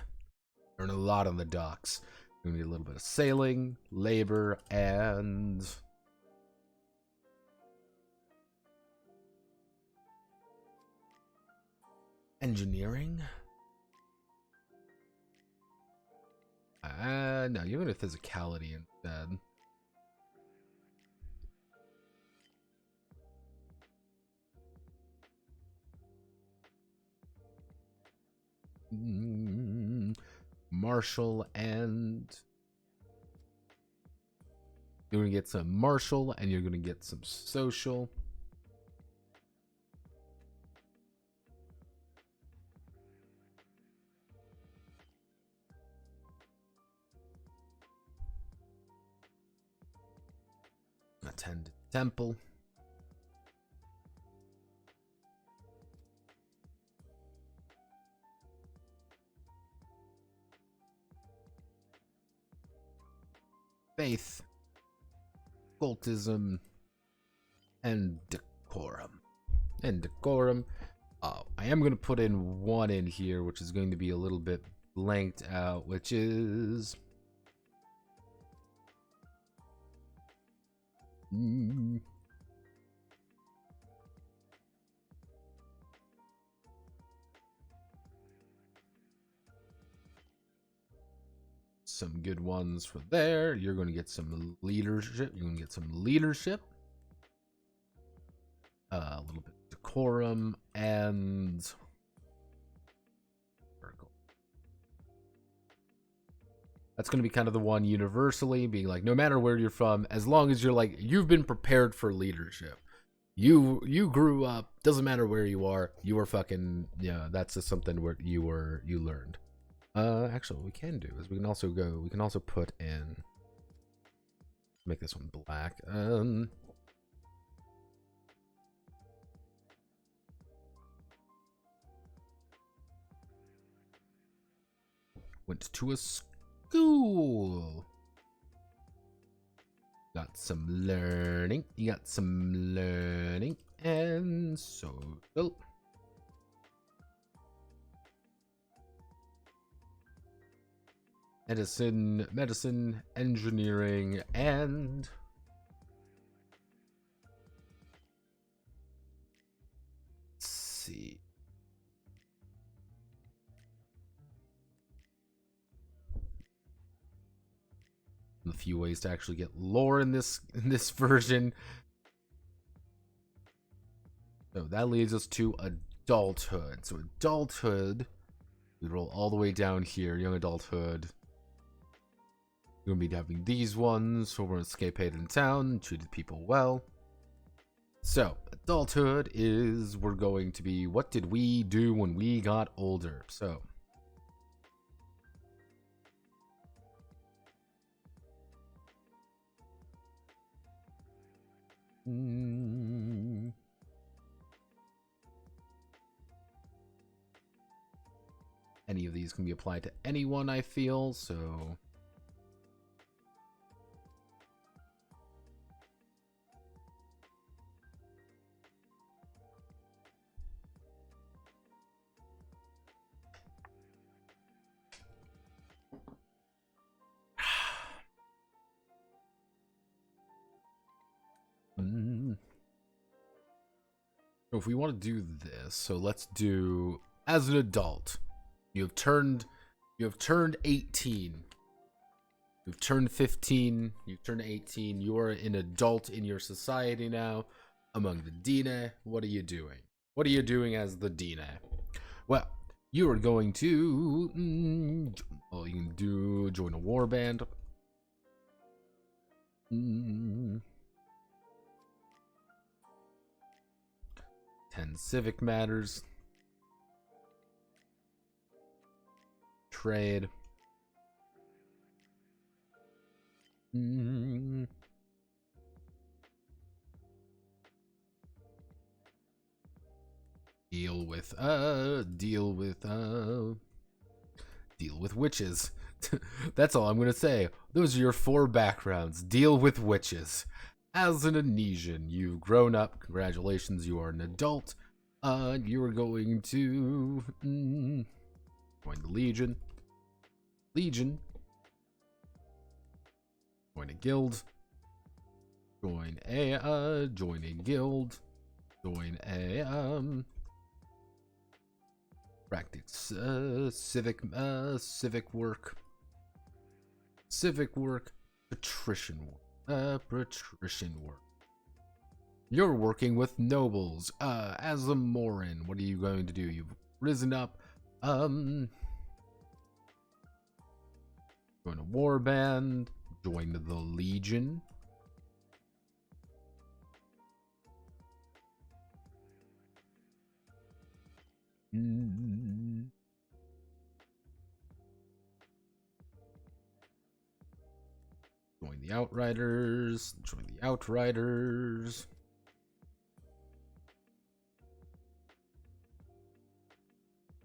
Learn a lot on the docks. You're gonna get a little bit of sailing, labor, and engineering. No, you're gonna physicality instead. Martial, and you're gonna get some martial, and you're gonna get some social. Attend temple. Faith, cultism, and decorum. I am going to put in one in here, which is going to be a little bit blanked out, which is some good ones for there. You're going to get some leadership. You're going to get some leadership. A little bit of decorum and that's going to be kind of the one universally being like, no matter where you're from, as long as you're like, you've been prepared for leadership. You grew up, doesn't matter where you are fucking, yeah, that's just something where you learned. Actually, what we can do is we can also put in, make this one black. Went to a school. Got some learning. You got some learning and social. Medicine, engineering, and let's see. A few ways to actually get lore in this version. So that leads us to adulthood. So adulthood, we roll all the way down here. Young adulthood. You're gonna be having these ones. So we're gonna escape in town, treated people well. So adulthood is, we're going to be, what did we do when we got older? So any of these can be applied to anyone, I feel, so if we want to do this, so let's do, as an adult, you have turned 18. You've turned 15, you've turned 18, you are an adult in your society now. Among the Duine, what are you doing? What are you doing as the Duine? Well, you are going to, well, you can do, join a warband. 10 civic matters. Trade. Deal with witches. That's all I'm gonna say. Those are your 4 backgrounds. Deal with witches. As an Indonesian, you've grown up. Congratulations, you are an adult. You are going to join the Legion. Join a guild. Join a guild. Join a practice civic work. Patrician work. You're working with nobles. As a Morin, what are you going to do? You've risen up. Join a warband. Join the Legion. Join the Outriders.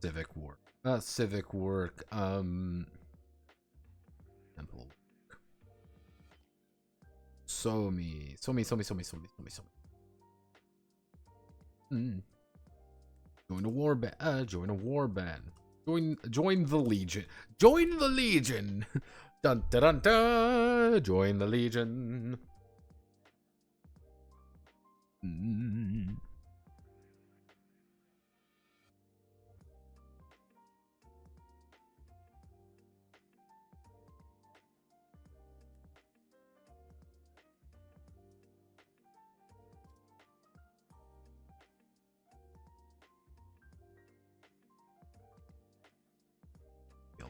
Civic work. Temple. So me. Join a warband. Join the Legion. Dun dun dun dun. Join the Legion.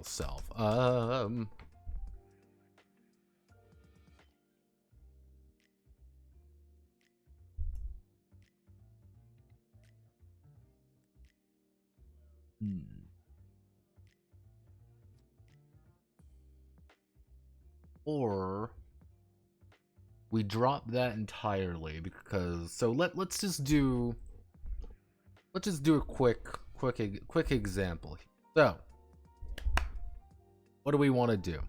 Self. Or we drop that entirely because let's just do a quick example. So what do we want to do?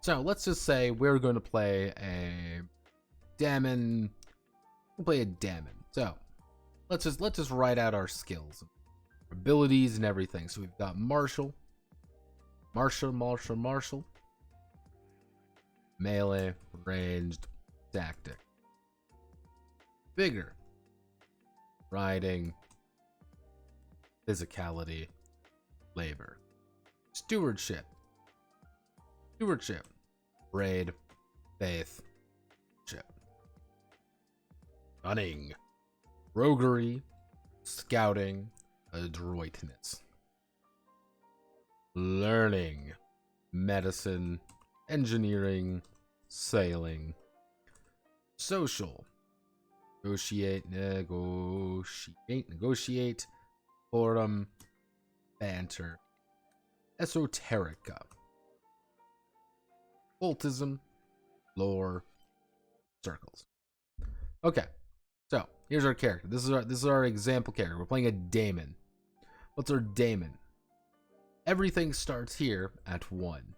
So let's just say we're going to play a Daemon. We'll play a Daemon. So let's just write out our skills, abilities, and everything. So we've got martial, melee, ranged, tactic, vigor, riding, physicality, labor, stewardship, raid, faith, ship, cunning, roguery, scouting, adroitness, learning, medicine, engineering, sailing, social, negotiate, forum, banter, esoterica, occultism, lore, circles. Okay, so here's our character. This is our example character. We're playing a Daemon. What's our Daemon? Everything starts here at 1.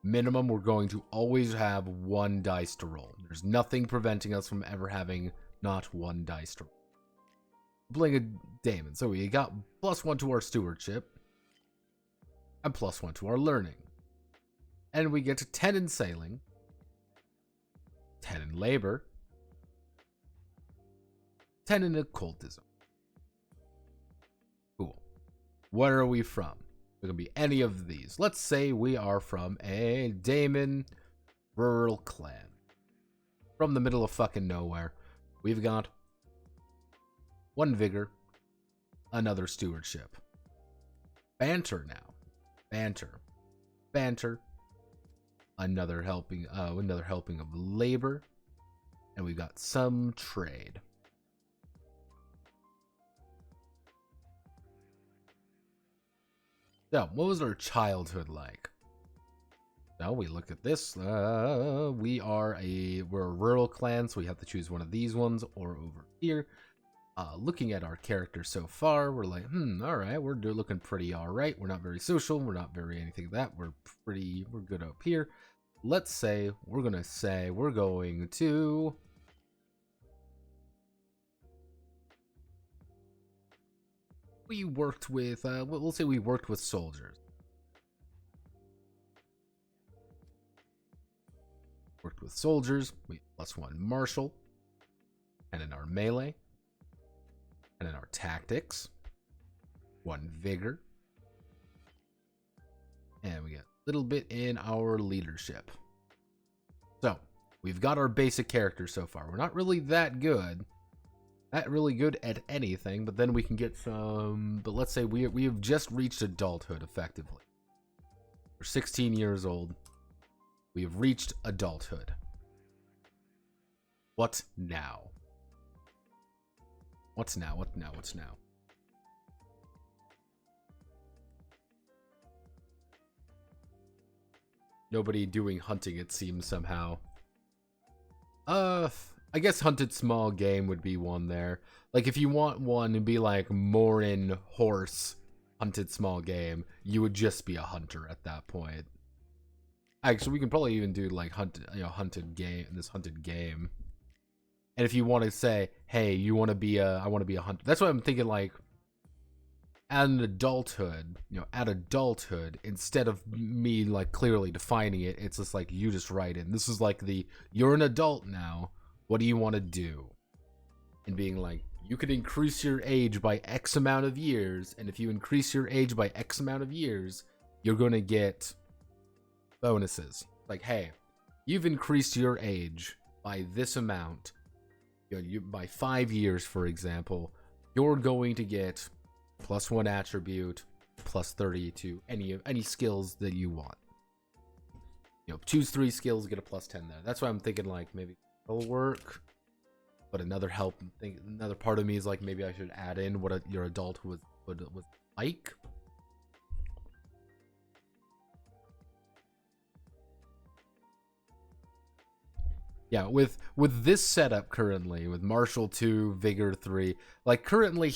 Minimum, we're going to always have 1 dice to roll. There's nothing preventing us from ever having not 1 dice to roll. We're playing a Daemon, so we got +1 to our stewardship and +1 to our learning. And we get 10 in sailing, 10 in labor, 10 in occultism. Cool. Where are we from? It could be any of these. Let's say we are from a Daemon rural clan. From the middle of fucking nowhere. We've got 1 vigor, another stewardship. Banter now. Banter. Another helping of labor, and we've got some trade. So, what was our childhood like? Now we look at this. We're a rural clan, so we have to choose one of these ones or over here. Looking at our character so far, we're like, all right, we're looking pretty all right. We're not very social. We're not very anything like that. We're good up here. let's say we're going to we worked with we'll say we worked with soldiers. Worked with soldiers, we +1 martial, and in our melee, and in our tactics, 1 vigor, and we get a little bit in our leadership. So we've got our basic characters so far. We're not really that good, not really good at anything, but then we can get some. But let's say we have just reached adulthood effectively. We're 16 years old. We have reached adulthood. What now? What's now? What now? What's now? Nobody doing hunting, it seems, somehow. I guess hunted small game would be one there. Like, if you want one to be like Morin horse hunted small game, you would just be a hunter at that point. Actually, we can probably even do like hunted game. And if you want to say, hey, I want to be a hunter. That's what I'm thinking. Like, at adulthood, instead of me like clearly defining it, it's just like you just write in. This is like you're an adult now. What do you want to do? And being like, you could increase your age by X amount of years, and if you increase your age by X amount of years, you're gonna get bonuses. Like, hey, you've increased your age by this amount. By 5 years, for example, you're going to get +1 attribute, +30 to any skills that you want. Choose 3 skills, get a +10 there. That's why I'm thinking like maybe it'll work. But another part of me is like maybe I should add in what your adult would like. Yeah, with this setup currently, with Martial 2, Vigor 3, like currently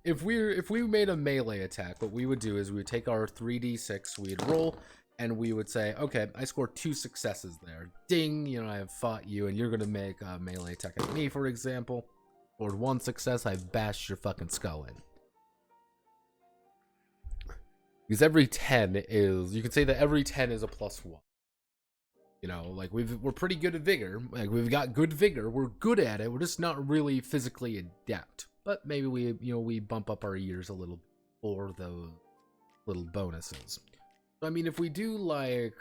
if we made a melee attack, what we would do is we would take our 3d6, we'd roll, and we would say, okay, I scored 2 successes there. Ding, I have fought you, and you're gonna make a melee attack at me, for example. Or 1 success, I've bashed your fucking skull in. Because every 10 is, you can say that every 10 is a +1. Like we're pretty good at vigor. Like we've got good vigor. We're good at it. We're just not really physically adept. But maybe we bump up our years a little for those little bonuses. So, I mean, if we do like,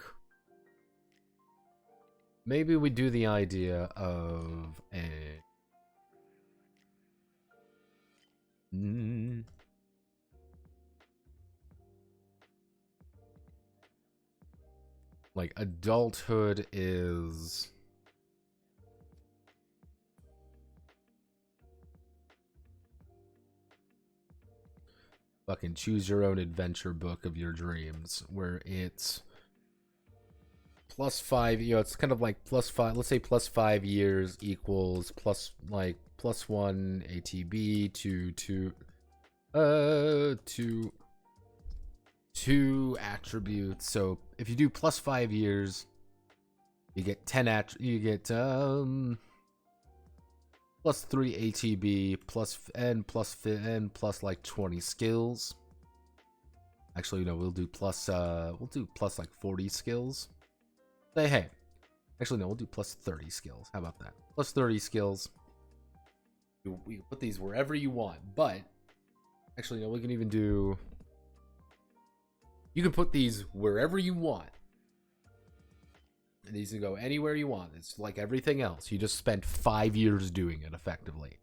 maybe we do the idea of a like adulthood is fucking choose your own adventure book of your dreams, where it's +5, it's kind of like +5, let's say +5 years equals +1 ATB to 2 attributes. So if you do +5 years, you get 10 you get +3 ATB plus like 20 skills. Actually, no, we'll do plus like 40 skills. Say, hey, actually no, we'll do +30 skills. How about that? +30 skills. You put these wherever you want, but actually no, we can even do. You can put these wherever you want. And these can go anywhere you want. It's like everything else. You just spent 5 years doing it effectively.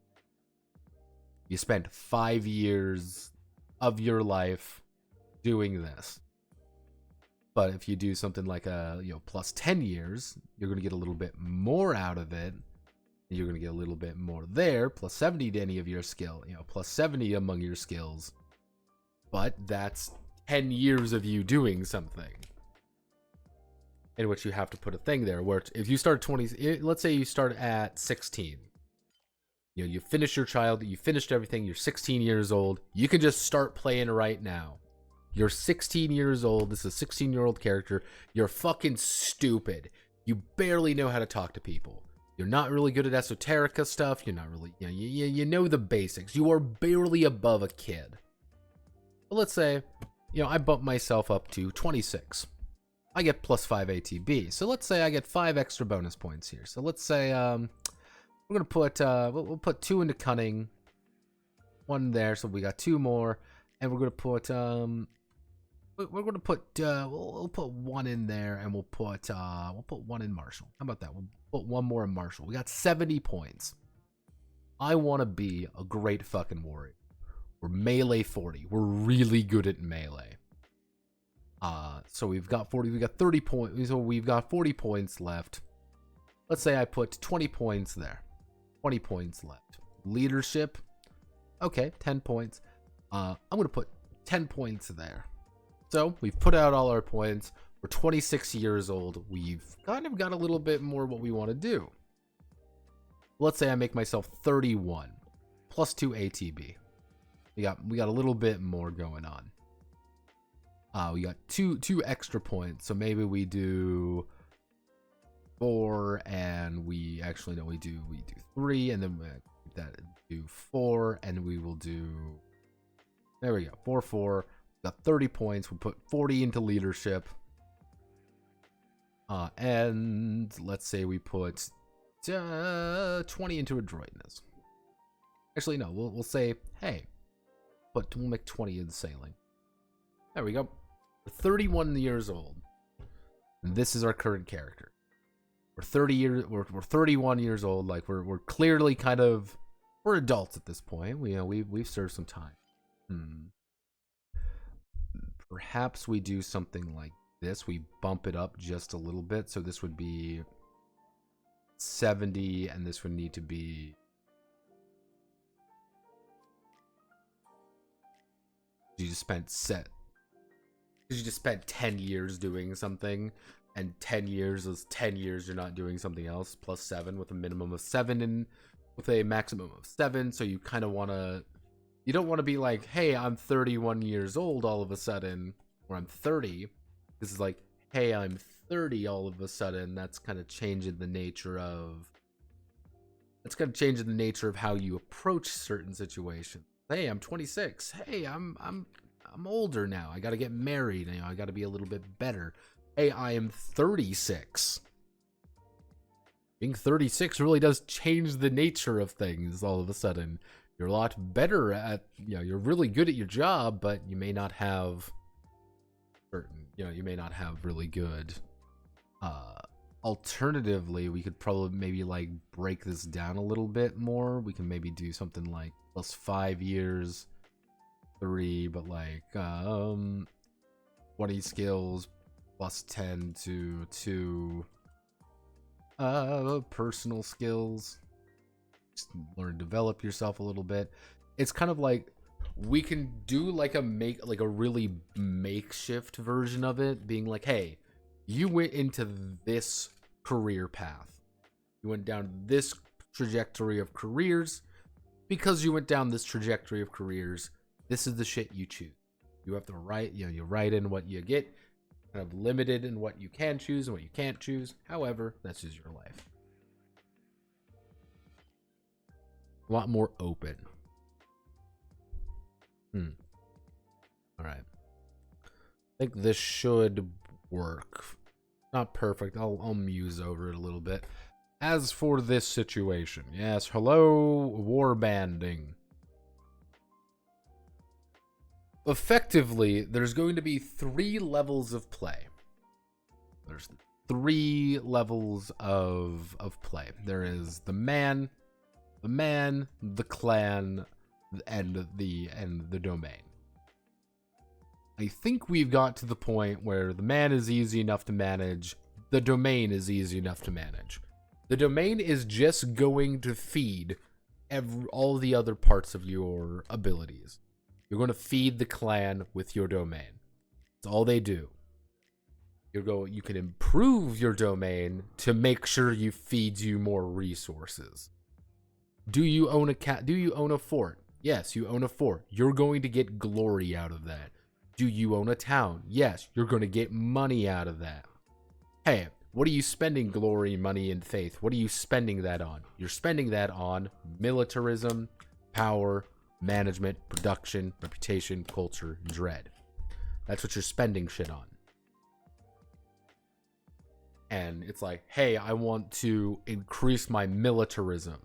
You spent 5 years of your life doing this. But if you do something like a +10 years, you're going to get a little bit more out of it. You're going to get a little bit more there, +70 to any of your skill, +70 among your skills. But that's 10 years of you doing something in which you have to put a thing there, where if you start 20, let's say you start at 16, you finish your child, you finished everything, you're 16 years old, you can just start playing right now. You're 16 years old. This is a 16-year-old character. You're fucking stupid. You barely know how to talk to people. You're not really good at esoterica stuff. You're not really, you know the basics. You are barely above a kid. But let's say, I bump myself up to 26. I get plus 5 ATB. So let's say I get 5 extra bonus points here. So let's say we're gonna put we'll put 2 into cunning, 1 there, so we got 2 more, and we're gonna put we'll put 1 in there, and we'll put 1 in martial. How about that? We'll put 1 more in martial. We got 70 points. I want to be a great fucking warrior. We're melee 40. We're really good at melee. So we've got 40. We got 30 points. So we've got 40 points left. Let's say I put 20 points there. 20 points left. Leadership. Okay, 10 points. I'm gonna put 10 points there. So we've put out all our points. We're 26 years old. We've kind of got a little bit more what we want to do. Let's say I make myself 31 plus 2 ATB. We got a little bit more going on. We got two extra points, so maybe we do 4, and we do 3, and then that do 4, and we will do. There we go, 4. Got 30 points. We'll put 40 into leadership, and let's say we put 20 into adroitness. Actually, no, we'll say, hey, but we'll make 20 in sailing. There we go. We're 31 years old, and this is our current character. We're 31 years old. Like we're clearly we're adults at this point. We've served some time. Perhaps we do something like this. We bump it up just a little bit. So this would be 70, and this would need to be. You just spent 10 years doing something, and 10 years is 10 years you're not doing something else, plus 7 with a minimum of 7 and with a maximum of 7. So you kind of want to, you don't want to be like, hey, I'm 31 years old all of a sudden, or I'm 30. This is like, hey, I'm 30 all of a sudden. That's kind of changing the nature of how you approach certain situations. Hey, I'm 26. Hey, I'm older now. I got to get married. I got to be a little bit better. Hey, I am 36. Being 36 really does change the nature of things all of a sudden. You're a lot better at, you're really good at your job, but you may not have really good. Alternatively, we could probably maybe like break this down a little bit more. We can maybe do something like plus 5 years, 3, but like 20 skills plus 10 to 2 personal skills. Just learn to develop yourself a little bit. It's kind of like we can do like a really makeshift version of it, being like, hey, you went into this career path. You went down this trajectory of careers. Because you went down this trajectory of careers, this is the shit you choose. You have to write, you write in what you get, kind of limited in what you can choose and what you can't choose. However, that's just your life. A lot more open. All right. I think this should work. Not perfect. I'll muse over it a little bit. As for this situation, yes, hello, warbanding. Effectively, there's going to be 3 levels of play. There's 3 levels of play. There is the man, the clan, and the domain. I think we've got to the point where the man is easy enough to manage, the domain is easy enough to manage. The domain is just going to feed all the other parts of your abilities. You're going to feed the clan with your domain. That's all they do. You can improve your domain to make sure you feeds you more resources. Do you own a fort? Yes, you own a fort. You're going to get glory out of that. Do you own a town? Yes, you're going to get money out of that. Hey, what are you spending glory, money, and faith? What are you spending that on? You're spending that on militarism, power, management, production, reputation, culture, and dread. That's what you're spending shit on. And it's like, hey, I want to increase my militarism.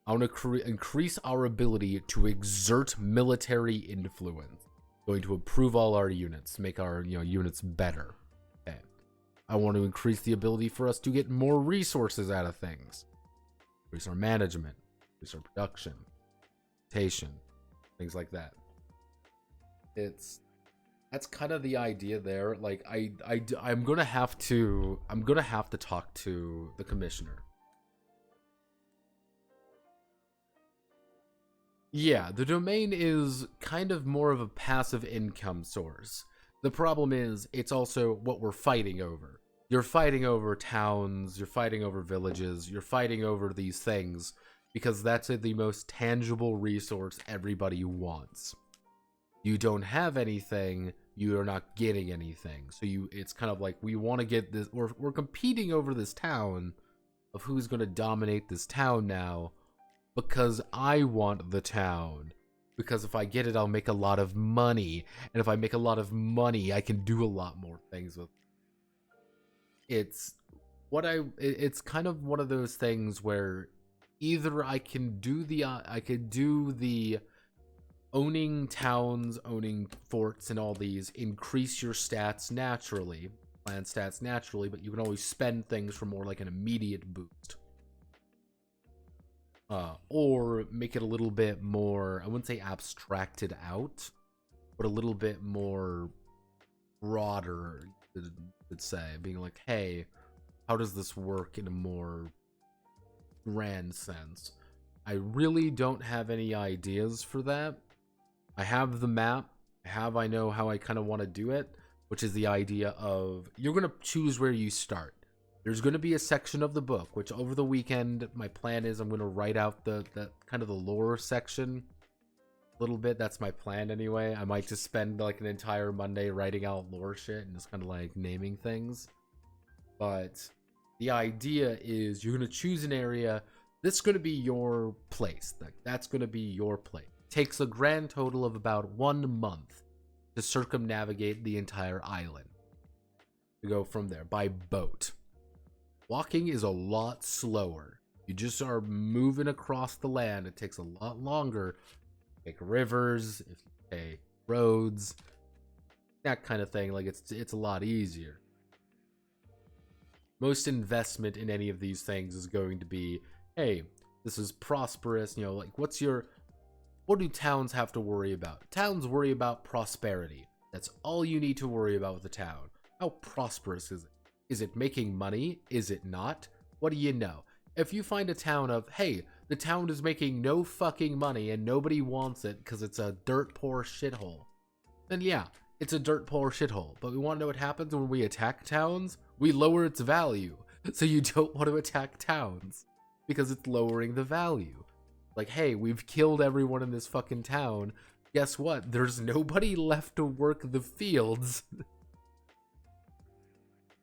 I want to increase our ability to exert military influence. Going to improve all our units, make our units better. Okay. I want to increase the ability for us to get more resources out of things. Increase our management, increase our production, rotation, things like that. That's kind of the idea there. Like I'm gonna have to talk to the commissioner. Yeah, the domain is kind of more of a passive income source. The problem is, it's also what we're fighting over. You're fighting over towns, you're fighting over villages, you're fighting over these things because that's the most tangible resource everybody wants. You don't have anything, you are not getting anything. So it's kind of like, we want to get this, we're competing over this town of who's going to dominate this town now. Because I want the town. Because if I get it, I'll make a lot of money. And if I make a lot of money, I can do a lot more things with it. It's kind of one of those things where either I could do the owning towns, owning forts and all these, increase your stats naturally, clan stats naturally, but you can always spend things for more like an immediate boost. Or make it a little bit more, I wouldn't say abstracted out, but a little bit more broader, I'd say, being like, hey, how does this work in a more grand sense? I really don't have any ideas for that. I have the map, I know how I kind of want to do it, which is the idea of, you're going to choose where you start. There's going to be a section of the book, which over the weekend, my plan is I'm going to write out the kind of the lore section a little bit. That's my plan anyway. I might just spend like an entire Monday writing out lore shit and just kind of like naming things. But the idea is you're going to choose an area. This is going to be your place. That's going to be your place. It takes a grand total of about 1 month to circumnavigate the entire island. To go from there by boat. Walking is a lot slower. You just are moving across the land. It takes a lot longer. Take rivers, if you take roads, that kind of thing. Like it's a lot easier. Most investment in any of these things is going to be, hey, this is prosperous. Like what do towns have to worry about? Towns worry about prosperity. That's all you need to worry about with a town. How prosperous is it? Is it making money? Is it not? What do you know? If you find a town of, hey, the town is making no fucking money and nobody wants it because it's a dirt poor shithole, then yeah, it's a dirt poor shithole. But we want to know what happens when we attack towns? We lower its value. So you don't want to attack towns because it's lowering the value. Like, hey, we've killed everyone in this fucking town. Guess what? There's nobody left to work the fields.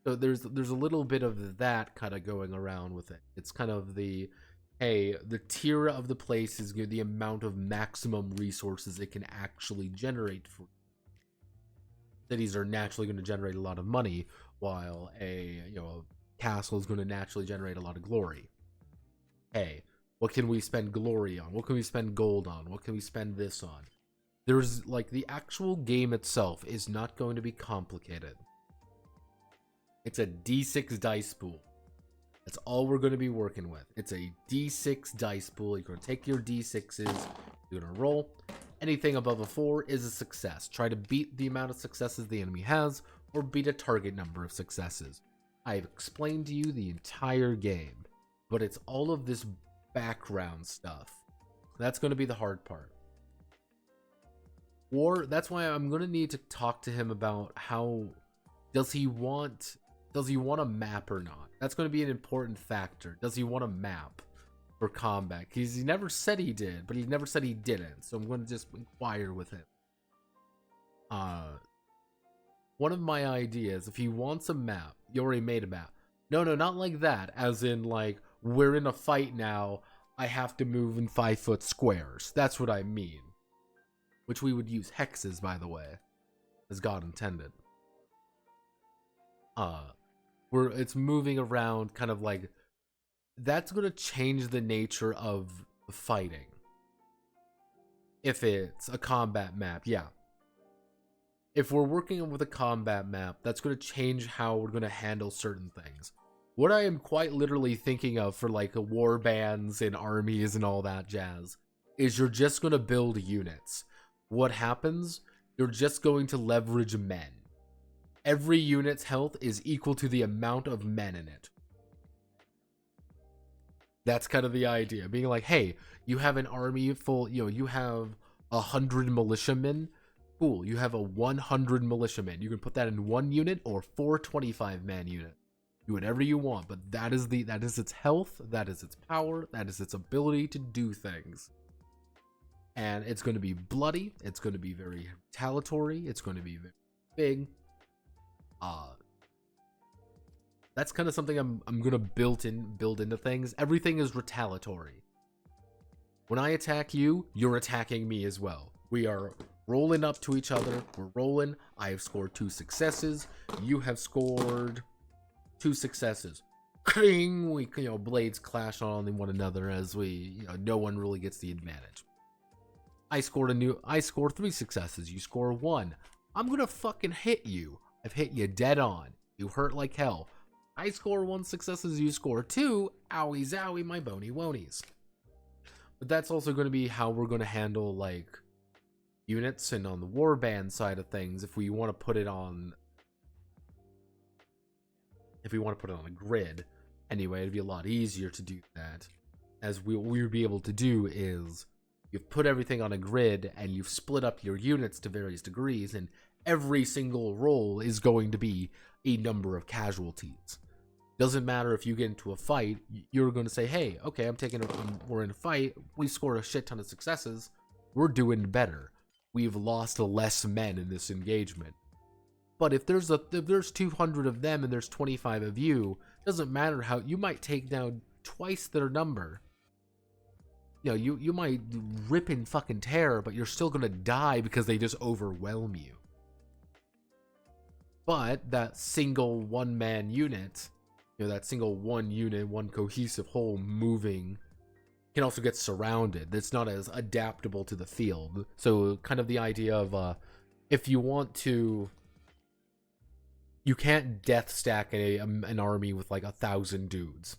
So there's a little bit of that kind of going around with it. It's kind of the, hey, the tier of the place is the amount of maximum resources it can actually generate. For cities are naturally going to generate a lot of money, while a castle is going to naturally generate a lot of glory. Hey, what can we spend glory on? What can we spend gold on? What can we spend this on? There's like the actual game itself is not going to be complicated. It's a D6 dice pool. That's all we're going to be working with. It's a D6 dice pool. You're going to take your D6s. You're going to roll. Anything above a 4 is a success. Try to beat the amount of successes the enemy has, or beat a target number of successes. I've explained to you the entire game, but it's all of this background stuff. That's going to be the hard part. Or that's why I'm going to need to talk to him about how does he want a map or not? That's going to be an important factor. Does he want a map for combat? Because he never said he did, but he never said he didn't. So I'm going to just inquire with him. One of my ideas, if he wants a map, you already made a map. No, not like that, as in, like, we're in a fight now, I have to move in 5-foot squares. That's what I mean. Which we would use hexes, by the way, as God intended. It's moving around, kind of like, that's gonna change the nature of the fighting. If it's a combat map, yeah. If we're working with a combat map, that's going to change how we're going to handle certain things. What I am quite literally thinking of for like war bands and armies and all that jazz is you're just going to build units. What happens? You're just going to leverage men. Every unit's health is equal to the amount of men in it. That's kind of the idea. Being like, hey, you have an army full, you have 100 militiamen. Cool, you have a 100 militiamen. You can put that in one unit or 4 25-man unit. Do whatever you want, but that is its health, that is its power, that is its ability to do things. And it's going to be bloody, it's going to be very retaliatory, it's going to be very big. That's kind of something I'm going to build into things. Everything is retaliatory. When I attack you, you're attacking me as well. We are rolling up to each other. We're rolling. I have scored 2 successes. You have scored 2 successes. Cling! We, blades clash on one another as we, no one really gets the advantage. I scored 3 successes. You score 1. I'm gonna fucking hit you. I've hit you dead on. You hurt like hell. I score 1 successes. You score 2. Owie zowie, my bony wonies. But that's also going to be how we're going to handle, like, units, and on the warband side of things, if we want to put it on a grid, anyway, it'd be a lot easier to do that. As we would be able to do is, you've put everything on a grid, and you've split up your units to various degrees, and every single roll is going to be a number of casualties. Doesn't matter if you get into a fight, you're going to say, hey, okay, we're in a fight, we scored a shit ton of successes, we're doing better. We've lost less men in this engagement. But if there's 200 of them and there's 25 of you, doesn't matter how, you might take down twice their number. You might rip and fucking tear, but you're still going to die because they just overwhelm you. But that single one-man unit, that single one unit, one cohesive whole moving, can also get surrounded. It's not as adaptable to the field. So kind of the idea of, if you want to, you can't death stack an army with like 1,000 dudes.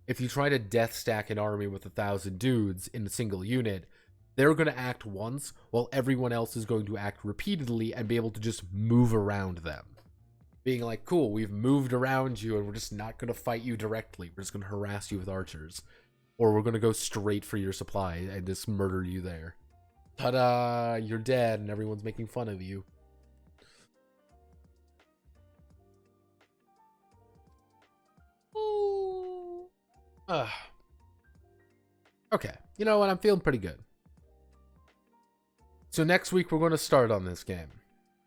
If you try to death stack an army with 1,000 dudes in a single unit, they're going to act once, while everyone else is going to act repeatedly and be able to just move around them. Being like, cool, we've moved around you and we're just not going to fight you directly. We're just going to harass you with archers. Or we're going to go straight for your supply and just murder you there. Ta-da! You're dead and everyone's making fun of you. Ooh. Okay, you know what? I'm feeling pretty good. So next week we're going to start on this game.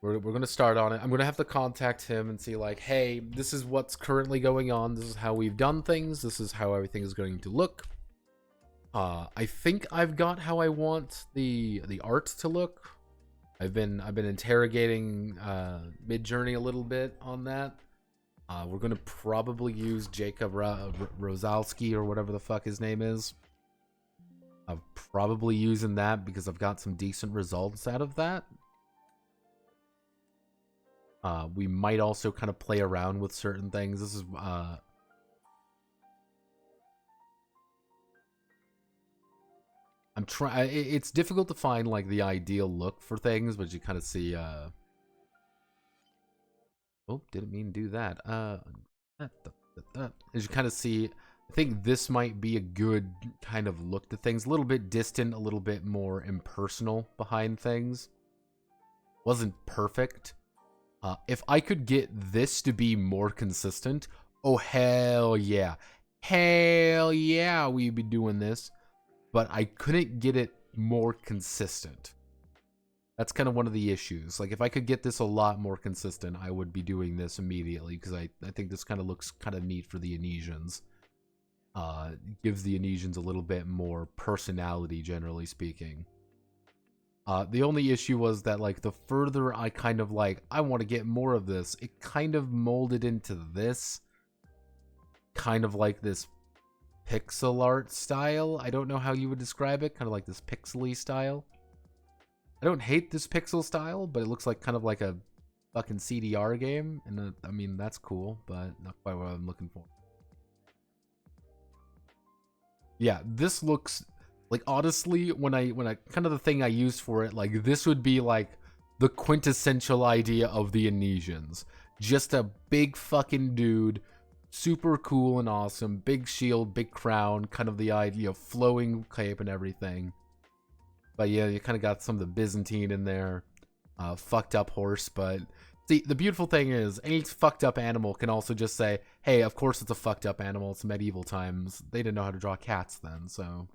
We're going to start on it. I'm going to have to contact him and see like, hey, this is what's currently going on. This is how we've done things. This is how everything is going to look. I think I've got how I want the art to look. I've been interrogating Midjourney a little bit on that. We're going to probably use Jacob Rosalski or whatever the fuck his name is. I'm probably using that because I've got some decent results out of that. We might also kind of play around with certain things. This is it's difficult to find like the ideal look for things, but you kind of see oh, didn't mean to do that. As you kind of see, I think this might be a good kind of look to things. A little bit distant, a little bit more impersonal behind things. Wasn't perfect. If I could get this to be more consistent, oh hell yeah. Hell yeah, we'd be doing this. But I couldn't get it more consistent. That's kind of one of the issues. Like, if I could get this a lot more consistent, I would be doing this immediately, because I think this kind of looks kind of neat for the Anesians. Gives the Anesians a little bit more personality, generally speaking. The only issue was that, like, the further I kind of, like, I want to get more of this, it kind of molded into this. Kind of like this pixel art style. I don't know how you would describe it. Kind of like this pixely style. I don't hate this pixel style, but it looks like kind of like a fucking CDR game. And I mean, that's cool, but not quite what I'm looking for. Yeah, this looks like, honestly, when I kind of the thing I used for it, like, this would be like the quintessential idea of the Anesians. Just a big fucking dude, super cool and awesome, big shield, big crown, kind of the idea of flowing cape and everything. But yeah, you kind of got some of the Byzantine in there, fucked up horse, but see, the beautiful thing is, any fucked up animal can also just say, hey, of course it's a fucked up animal, it's medieval times. They didn't know how to draw cats then, so.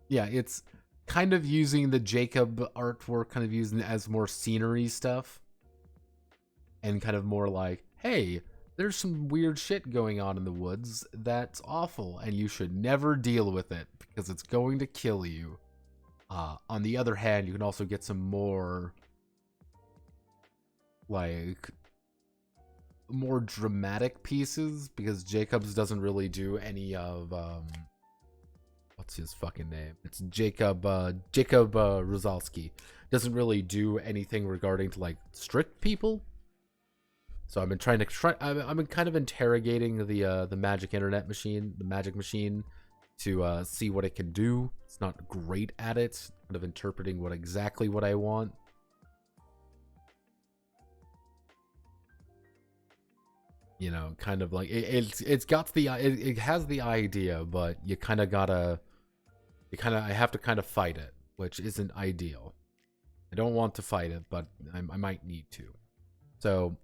Yeah, it's kind of using the Jacob artwork, kind of using it as more scenery stuff. And kind of more like, hey, there's some weird shit going on in the woods that's awful, and you should never deal with it, because it's going to kill you. On the other hand, you can also get some more, like, more dramatic pieces, because Jacobs doesn't really do any of, what's his fucking name? It's Jacob Rozalski. Doesn't really do anything regarding to, like, strict people. So I've been I've been kind of interrogating the magic internet machine, the magic machine, to see what it can do. It's not great at it, kind of interpreting exactly what I want. You know, kind of like it has the idea, but you kind of gotta, I have to kind of fight it, which isn't ideal. I don't want to fight it, but I might need to. So,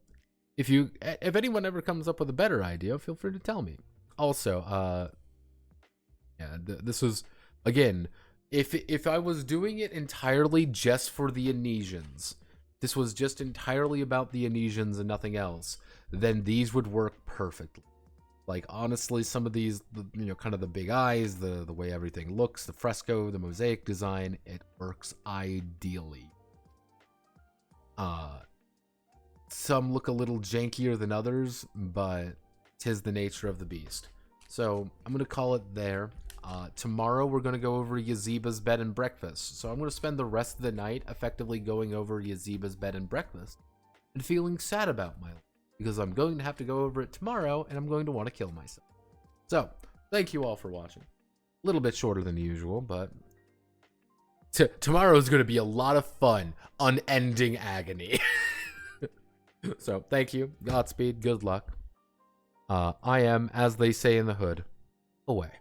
if anyone ever comes up with a better idea, feel free to tell me. Also, yeah, this was, again, if I was doing it entirely just for the Anesians, this was just entirely about the Anesians and nothing else, then these would work perfectly. Like, honestly, some of these, you know, kind of the big eyes, the way everything looks, the fresco, the mosaic design, it works ideally. Some look a little jankier than others, but 'tis the nature of the beast. So I'm gonna call it there. Tomorrow we're gonna go over Yazeba's bed and breakfast. So I'm gonna spend the rest of the night effectively going over Yazeba's bed and breakfast and feeling sad about my life, because I'm going to have to go over it tomorrow and I'm going to want to kill myself. So thank you all for watching. A little bit shorter than usual, but tomorrow is going to be a lot of fun, unending agony. So thank you, Godspeed, good luck. I am, as they say in the hood, away.